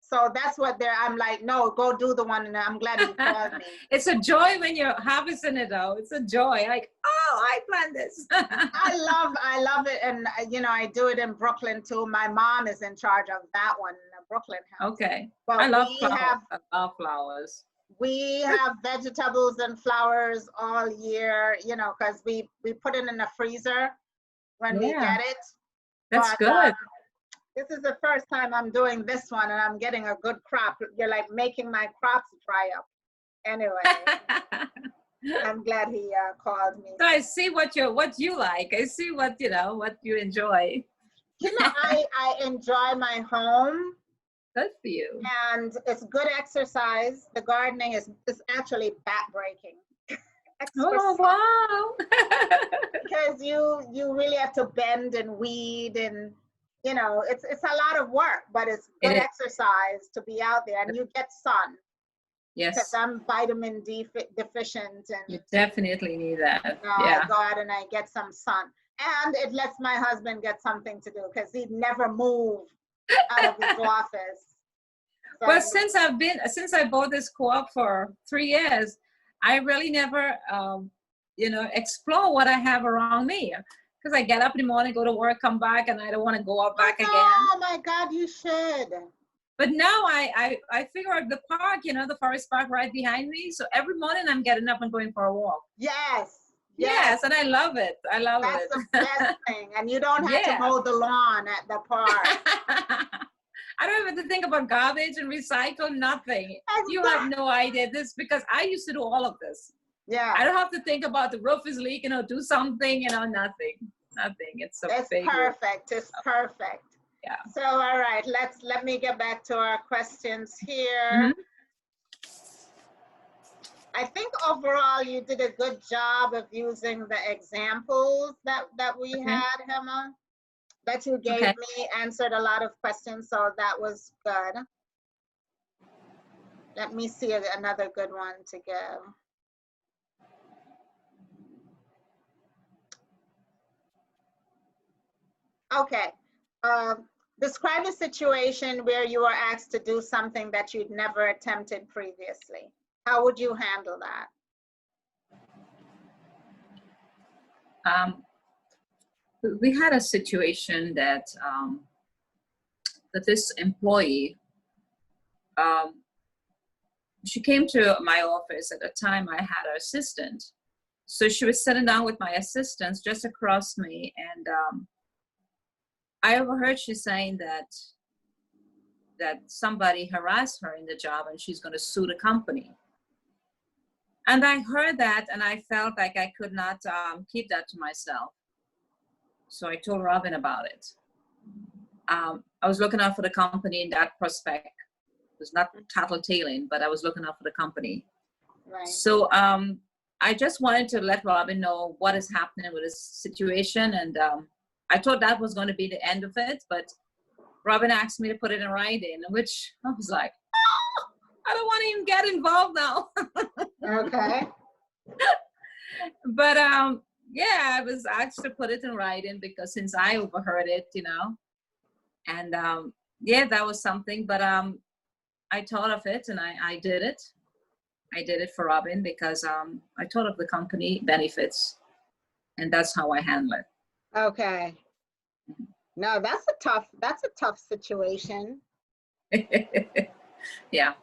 So that's what I'm like, no, go do the one. And I'm glad you called me. It's a joy when you're harvesting it, though. It's a joy. Like, oh, I planned this. I love it. And, I do it in Brooklyn, too. My mom is in charge of that one in the Brooklyn house. Okay. But I love flowers. I love flowers. We have vegetables and flowers all year, because we put it in the freezer when we get it. That's good. This is the first time I'm doing this one, and I'm getting a good crop. You're like making my crops dry up. Anyway, I'm glad he called me. So I see what you like. I see what you enjoy. I enjoy my home. Good for you. And it's good exercise. The gardening is actually back-breaking. Oh, wow. Because you really have to bend and weed, and it's a lot of work, but it's good exercise to be out there, and you get sun. Yes. Because I'm vitamin D deficient, and you definitely need that. I go out and I get some sun, and it lets my husband get something to do because he'd never move out of his office. So, well, since I bought this co-op for 3 years, I really never explore what I have around me. Because I get up in the morning, go to work, come back, and I don't want to go out back again. Oh my God, you should. But now I figure out the park, the forest park right behind me. So every morning I'm getting up and going for a walk. Yes, and I love it. That's the best thing. And you don't have to mow the lawn at the park. I don't have to think about garbage and recycle, nothing. You have no idea this, because I used to do all of this. Yeah. I don't have to think about the roof is leaking or do something, nothing. It's perfect. It's perfect. Yeah. So, all right, let me get back to our questions here. Mm-hmm. I think overall you did a good job of using the examples that we had, Hema, that you gave me, answered a lot of questions, so that was good. Let me see another good one to give. Okay. Um, Describe a situation where you were asked to do something that you'd never attempted previously. How would you handle that? We had a situation that that this employee, um, she came to my office. At the time I had her assistant, so she was sitting down with my assistants just across me, and I overheard she saying that somebody harassed her in the job and she's going to sue the company. And I heard that and I felt like I could not keep that to myself. So I told Robin about it. I was looking out for the company in that prospect. It was not tattletaling, but I was looking out for the company. Right. So I just wanted to let Robin know what is happening with this situation. And I thought that was going to be the end of it, but Robin asked me to put it in writing, which I was like, oh, I don't want to even get involved now. Okay. But yeah, I was asked to put it in writing because since I overheard it, you know, and yeah, that was something. But I thought of it and I did it. I did it for Robin because I thought of the company benefits, and that's how I handle it. Okay. No, that's a tough situation. Yeah.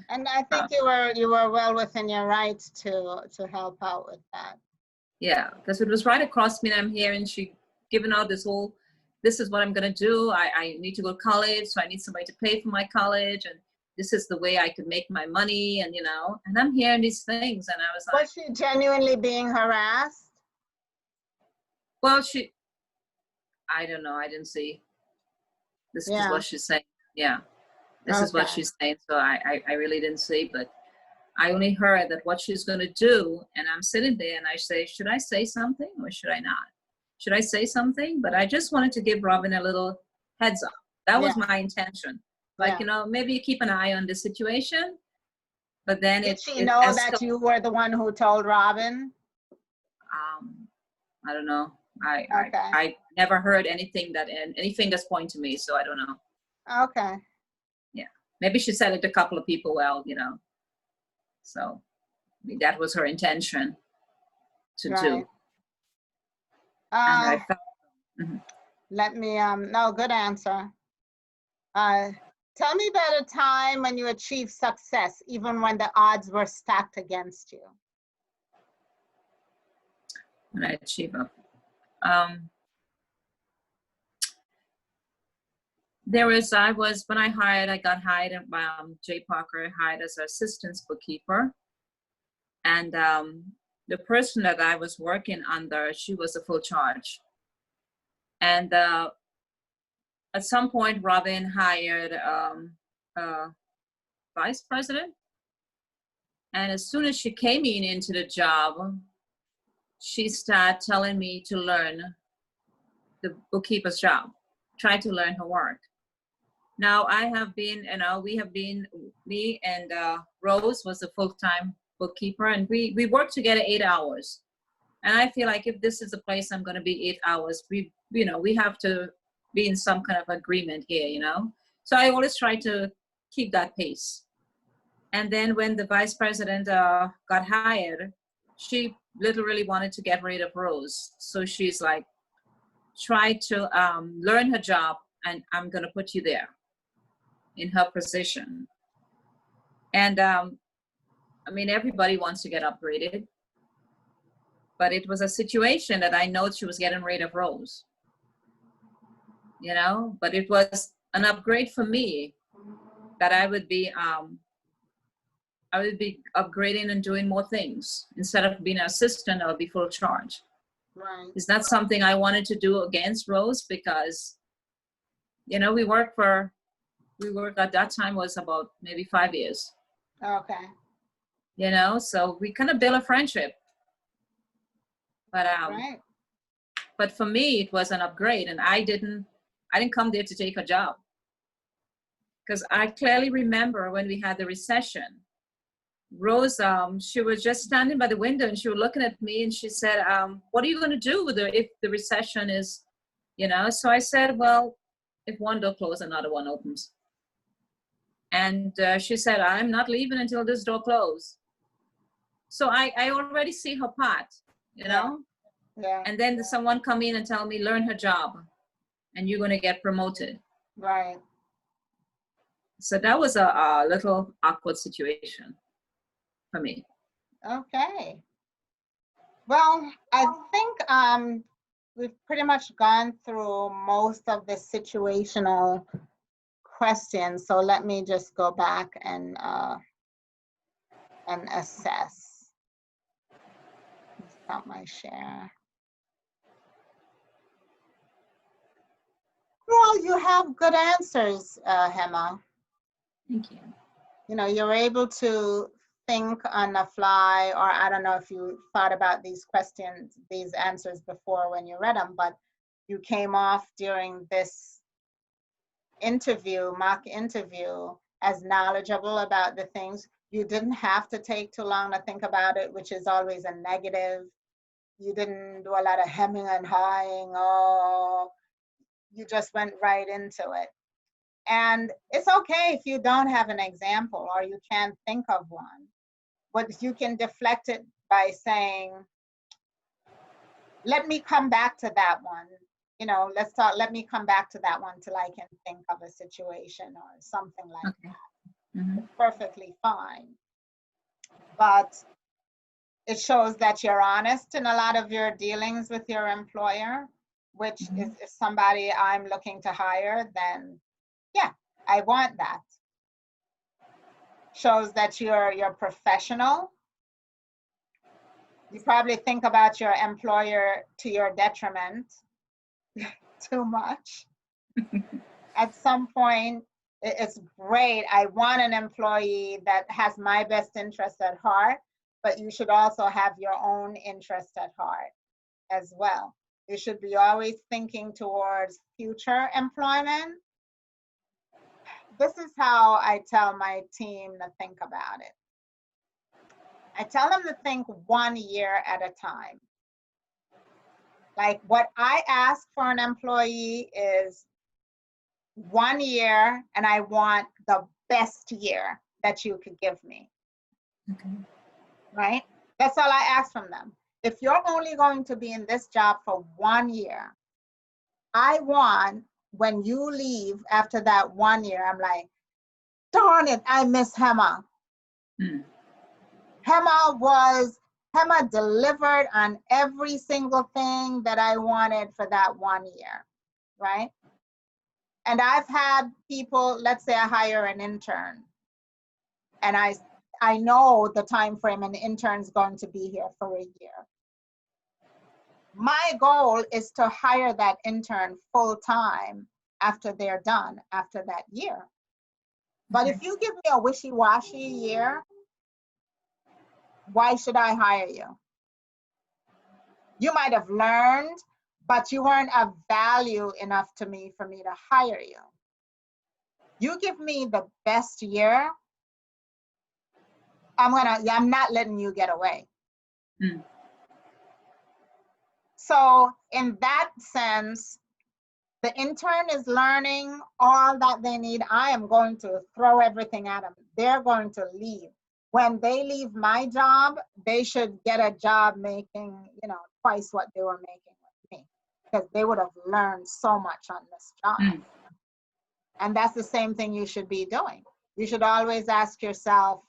And I think you were well within your rights to help out with that. Yeah, because it was right across me, and I'm here, and she giving out this whole, this is what I'm gonna do. I need to go to college, so I need somebody to pay for my college, and this is the way I could make my money, and you know, and I'm hearing these things, and I was like, was she genuinely being harassed? well, I don't know, I didn't see. This is what she's saying. Yeah, this is what she's saying. So I really didn't see, but I only heard that what she's going to do, and I'm sitting there and I say, should I say something or should I not? Should I say something? But I just wanted to give Robin a little heads up. That was my intention. Like, you know, maybe you keep an eye on the situation, but then Did she know that you were the one who told Robin? I don't know. I never heard anything any fingers point to me, so I don't know. Okay. Yeah. Maybe she said it to a couple of people, well, you know. So I mean, that was her intention to do. And I felt, let me, no, good answer. Tell me about a time when you achieved success, even when the odds were stacked against you. When I achieved when I got hired at J. Parker, hired as an assistant bookkeeper. And the person that I was working under, she was a full charge. And at some point, Robin hired a vice president. And as soon as she came into the job, she started telling me to learn the bookkeeper's job, try to learn her work. Now I have been, you know, me and Rose was a full-time bookkeeper, and we worked together 8 hours. And I feel like if this is the place I'm going to be 8 hours, we have to be in some kind of agreement here, you know. So I always try to keep that pace. And then when the vice president got hired, she literally wanted to get rid of Rose. So she's like, try to learn her job, and I'm going to put you there in her position. And I mean, everybody wants to get upgraded, but it was a situation that I know she was getting rid of Rose, you know, but it was an upgrade for me that I would be upgrading and doing more things. Instead of being an assistant, I would be full charge. Right. It's not something I wanted to do against Rose because, you know, we worked at that time was about maybe 5 years. Okay. You know, so we kind of built a friendship. But right. But for me, it was an upgrade, and I didn't come there to take a job. Because I clearly remember when we had the recession, Rose, she was just standing by the window and she was looking at me and she said, what are you going to do if the recession is you know? So I said, well, if one door closes, another one opens. And she said, I'm not leaving until this door closes. So I already see her path, you know? Yeah. And then someone come in and tell me, learn her job and you're going to get promoted. Right. So that was a little awkward situation for me. Okay. Well, I think we've pretty much gone through most of the situational questions. So let me just go back and assess. Stop my share. Well, you have good answers, Hema. Thank you. You know, you're able to think on the fly, or I don't know if you thought about these questions, these answers before when you read them, but you came off during this interview, mock interview, as knowledgeable about the things. You didn't have to take too long to think about it, which is always a negative. You didn't do a lot of hemming and hawing. Oh, you just went right into it. And it's okay if you don't have an example or you can't think of one, but you can deflect it by saying, let me come back to that one. You know, let me come back to that one till I can think of a situation or something like that. Mm-hmm. It's perfectly fine. But it shows that you're honest in a lot of your dealings with your employer, which Mm-hmm. is if somebody I'm looking to hire, then yeah, I want that. Shows that you're professional. You probably think about your employer to your detriment too much. At some point, it's great. I want an employee that has my best interest at heart, but you should also have your own interest at heart as well. You should be always thinking towards future employment. This is how I tell my team to think about it. I tell them to think 1 year at a time. Like what I ask for an employee is 1 year, and I want the best year that you could give me. Okay. Right? That's all I ask from them. If you're only going to be in this job for 1 year, I want when you leave after that 1 year, I'm like, darn it, I miss Hema. Mm. Hema delivered on every single thing that I wanted for that 1 year, right? And I've had people, let's say I hire an intern, and I know the time frame an intern's going to be here for a year. My goal is to hire that intern full time after they're done, after that year. But if you give me a wishy-washy year, why should I hire you? You might have learned, but you weren't of value enough to me for me to hire you. You give me the best year, I'm not letting you get away. Mm. So in that sense, the intern is learning all that they need. I am going to throw everything at them. They're going to leave. When they leave my job, they should get a job making, twice what they were making with me, because they would have learned so much on this job. Mm. And that's the same thing you should be doing. You should always ask yourself,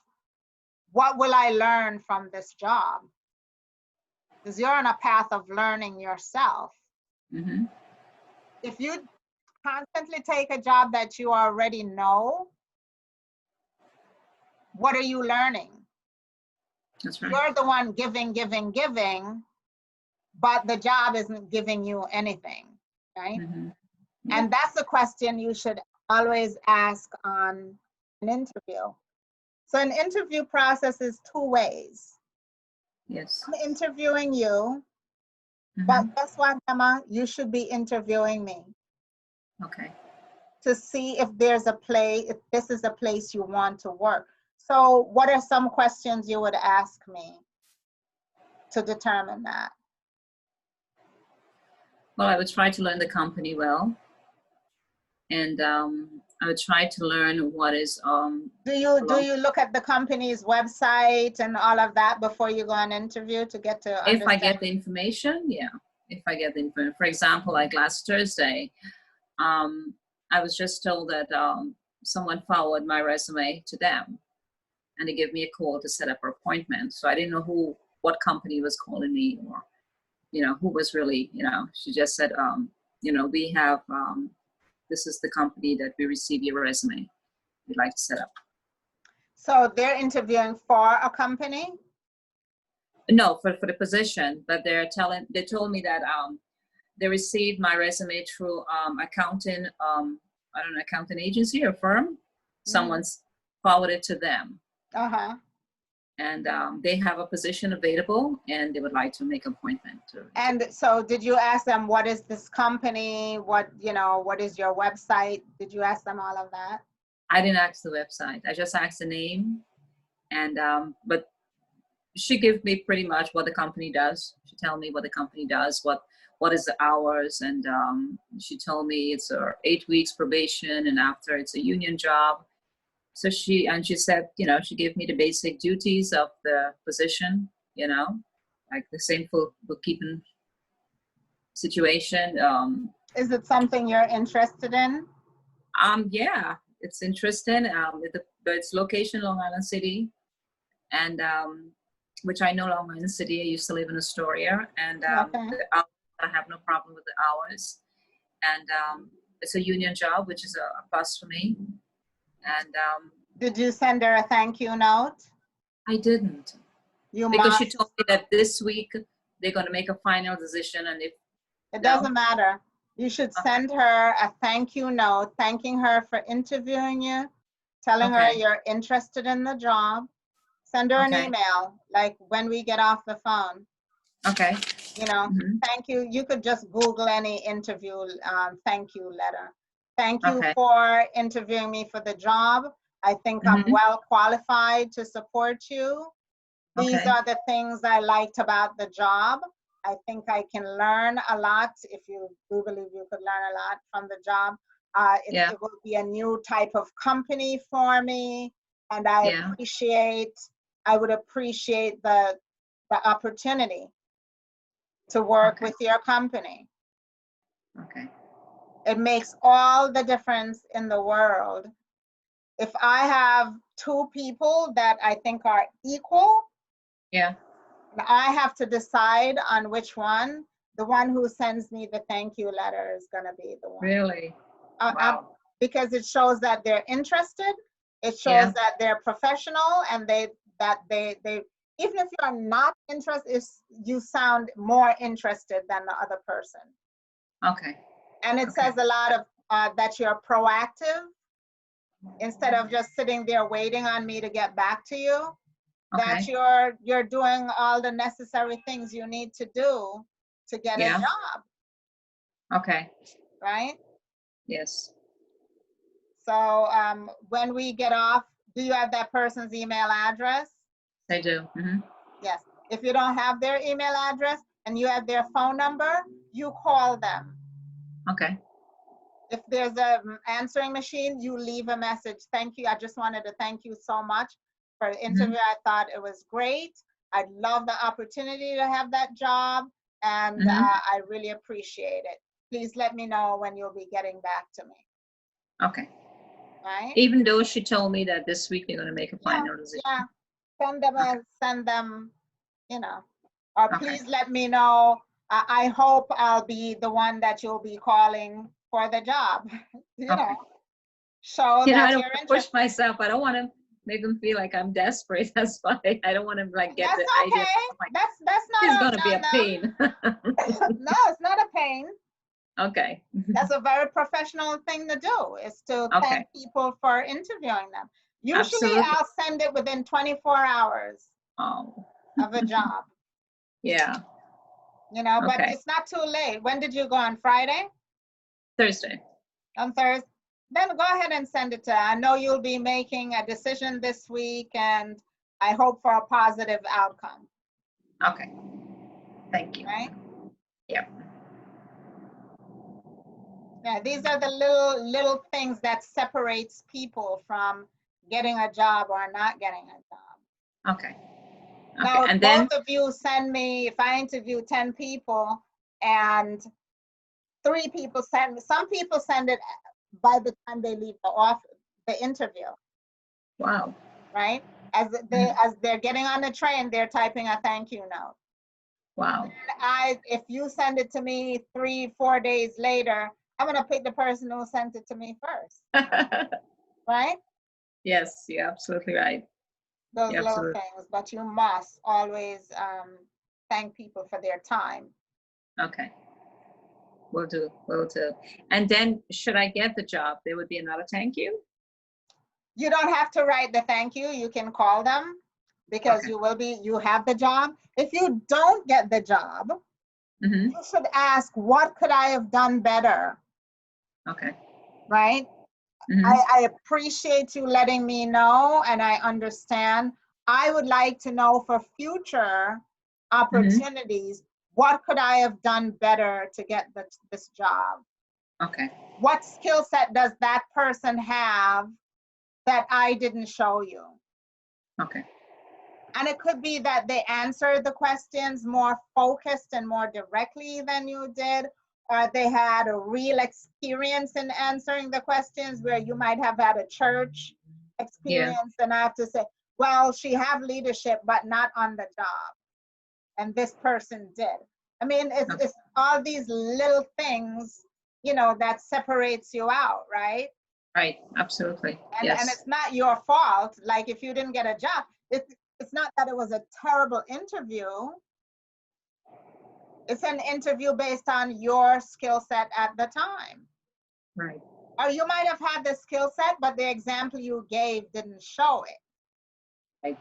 what will I learn from this job? Because you're on a path of learning yourself. Mm-hmm. If you constantly take a job that you already know, what are you learning? That's right. You're the one giving, but the job isn't giving you anything, right? Mm-hmm. And that's a question you should always ask on an interview. So an interview process is 2 ways. Yes. I'm interviewing you, Mm-hmm. but guess what, Emma? You should be interviewing me. Okay. To see if this is a place you want to work. So what are some questions you would ask me to determine that? Well, I would try to learn the company well, and I would try to learn what is Do you look at the company's website and all of that before you go on interview to get to if I understand? get the information, yeah. If I get the information, for example, like last Thursday, I was just told that someone forwarded my resume to them, and they gave me a call to set up an appointment. So I didn't know what company was calling me, or who was really. She just said, we have this is the company that we receive your resume. We'd like to set up. So they're interviewing for a company? No, for the position, but they told me that they received my resume through accounting, I don't know, accounting agency or firm. Someone's forwarded to them. Uh-huh. And they have a position available, and they would like to make an appointment. And so did you ask them, what is this company? What is your website? Did you ask them all of that? I didn't ask the website. I just asked the name. And but she gave me pretty much what the company does. She told me what the company does, what is the hours, and she told me it's 8 weeks probation, and after it's a union job. So she said, she gave me the basic duties of the position, like the same bookkeeping situation. Is it something you're interested in? Yeah, it's interesting. It's location Long Island City, and which I know Long Island City. I used to live in Astoria, and Okay. I have no problem with the hours. And it's a union job, which is a plus for me. And did you send her a thank you note? I didn't. Because she told me that this week they're going to make a final decision, and if it doesn't matter. You should send her a thank you note, thanking her for interviewing you, telling her you're interested in the job. Send her an email, like when we get off the phone. Okay. Thank you. You could just Google any interview thank you letter. Thank you for interviewing me for the job. I think I'm well qualified to support you. These are the things I liked about the job. I think I can learn a lot. If you do believe you could learn a lot from the job. It will be a new type of company for me. And I would appreciate the opportunity to work with your company. Okay. It makes all the difference in the world. If I have two people that I think are equal, I have to decide on which one. The one who sends me the thank you letter is going to be the one. Really? Wow. Because it shows that they're interested. It shows that they're professional, and they even if you're not interested, you sound more interested than the other person. Okay. And it says a lot of that you're proactive instead of just sitting there waiting on me to get back to you. That you're doing all the necessary things you need to do to get a job. Okay. Right? Yes. So when we get off, do you have that person's email address? I do. Yes. If you don't have their email address and you have their phone number, you call them. Okay. If there's an answering machine, you leave a message. Thank you. I just wanted to thank you so much for the interview. I thought it was great. I'd love the opportunity to have that job, and I really appreciate it. Please let me know when you'll be getting back to me. Okay. Right? Even though she told me that this week they're going to make a final decision. Yeah. Send them, or please let me know. I hope I'll be the one that you'll be calling for the job. Show that I don't you're interested. push myself. I don't want to make them feel like I'm desperate. That's why I don't want to get that's the okay. idea. That's not. It's going to be a pain. No, it's not a pain. Okay. That's a very professional thing to do, is to thank people for interviewing them. Usually I'll send it within 24 hours of a job. Yeah. But it's not too late. When did you go, on Friday? Thursday. On Thursday. Then go ahead and send it to her. I know you'll be making a decision this week, and I hope for a positive outcome. Okay. Thank you. Right? Yeah. Yeah, these are the little things that separates people from getting a job or not getting a job. Okay. Now, if And then, both of you send me, if I interview 10 people and 3 people send me, some people send it by the time they leave the interview, wow. right? As they're getting on the train, they're typing a thank you note. Wow. If you send it to me 3-4 days later, I'm gonna pick the person who sent it to me first, right? Yes, you're absolutely right. Those You're little absolutely things, but you must always thank people for their time. okay. Will do. Will do. And then, should I get the job, there would be another thank you. You don't have to write the thank you. You can call them because Okay. you have the job. If you don't get the job, Mm-hmm. you should ask, what could I have done better? Okay. Right? Mm-hmm. I appreciate you letting me know, and I understand. I would like to know for future Mm-hmm. opportunities, what could I have done better to get this job? Okay. What skill set does that person have that I didn't show you? Okay. And it could be that they answered the questions more focused and more directly than you did, or they had a real experience in answering the questions where you might have had a church Yeah. experience and I have to say, well, she have leadership, but not on the job. And this person did. I mean, it's all these little things, that separates you out, right? Right. Absolutely. And Yes. it's not your fault. Like if you didn't get a job, it's not that it was a terrible interview. It's an interview based on your skill set at the time. Right. Or you might have had the skill set, but the example you gave didn't show it. Right.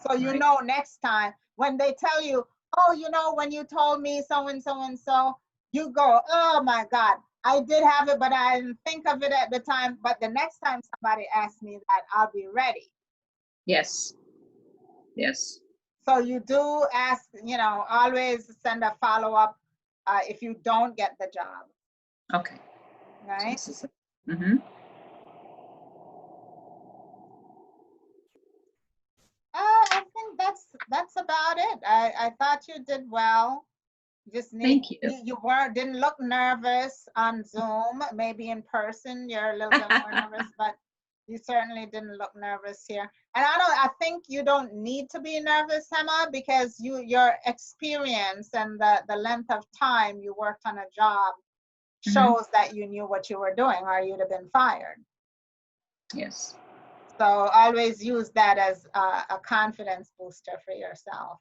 So Right. next time when they tell you, oh, when you told me so and so and so, you go, oh my God, I did have it, but I didn't think of it at the time. But the next time somebody asks me that, I'll be ready. Yes. Yes. So you do ask, always send a follow-up if you don't get the job, Okay. right? So mm-hmm. I think that's about it. I thought you did well. Just Thank you. you didn't look nervous on Zoom. Maybe in person you're a little bit more nervous, but you certainly didn't look nervous here. And I think you don't need to be nervous, Hema, because your experience and the length of time you worked on a job shows that you knew what you were doing, or you'd have been fired. Yes. So always use that as a confidence booster for yourself.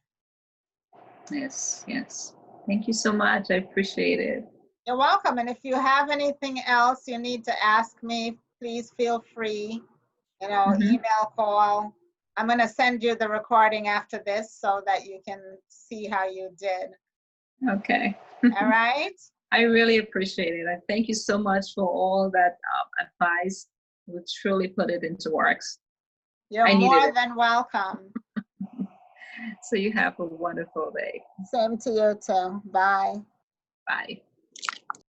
Yes. Yes. Thank you so much. I appreciate it. You're welcome. And if you have anything else you need to ask me, please feel free, email, call. I'm going to send you the recording after this so that you can see how you did. Okay. All right? I really appreciate it. I thank you so much for all that advice. We truly put it into works. You're more than welcome. So you have a wonderful day. Same to you too. Bye. Bye.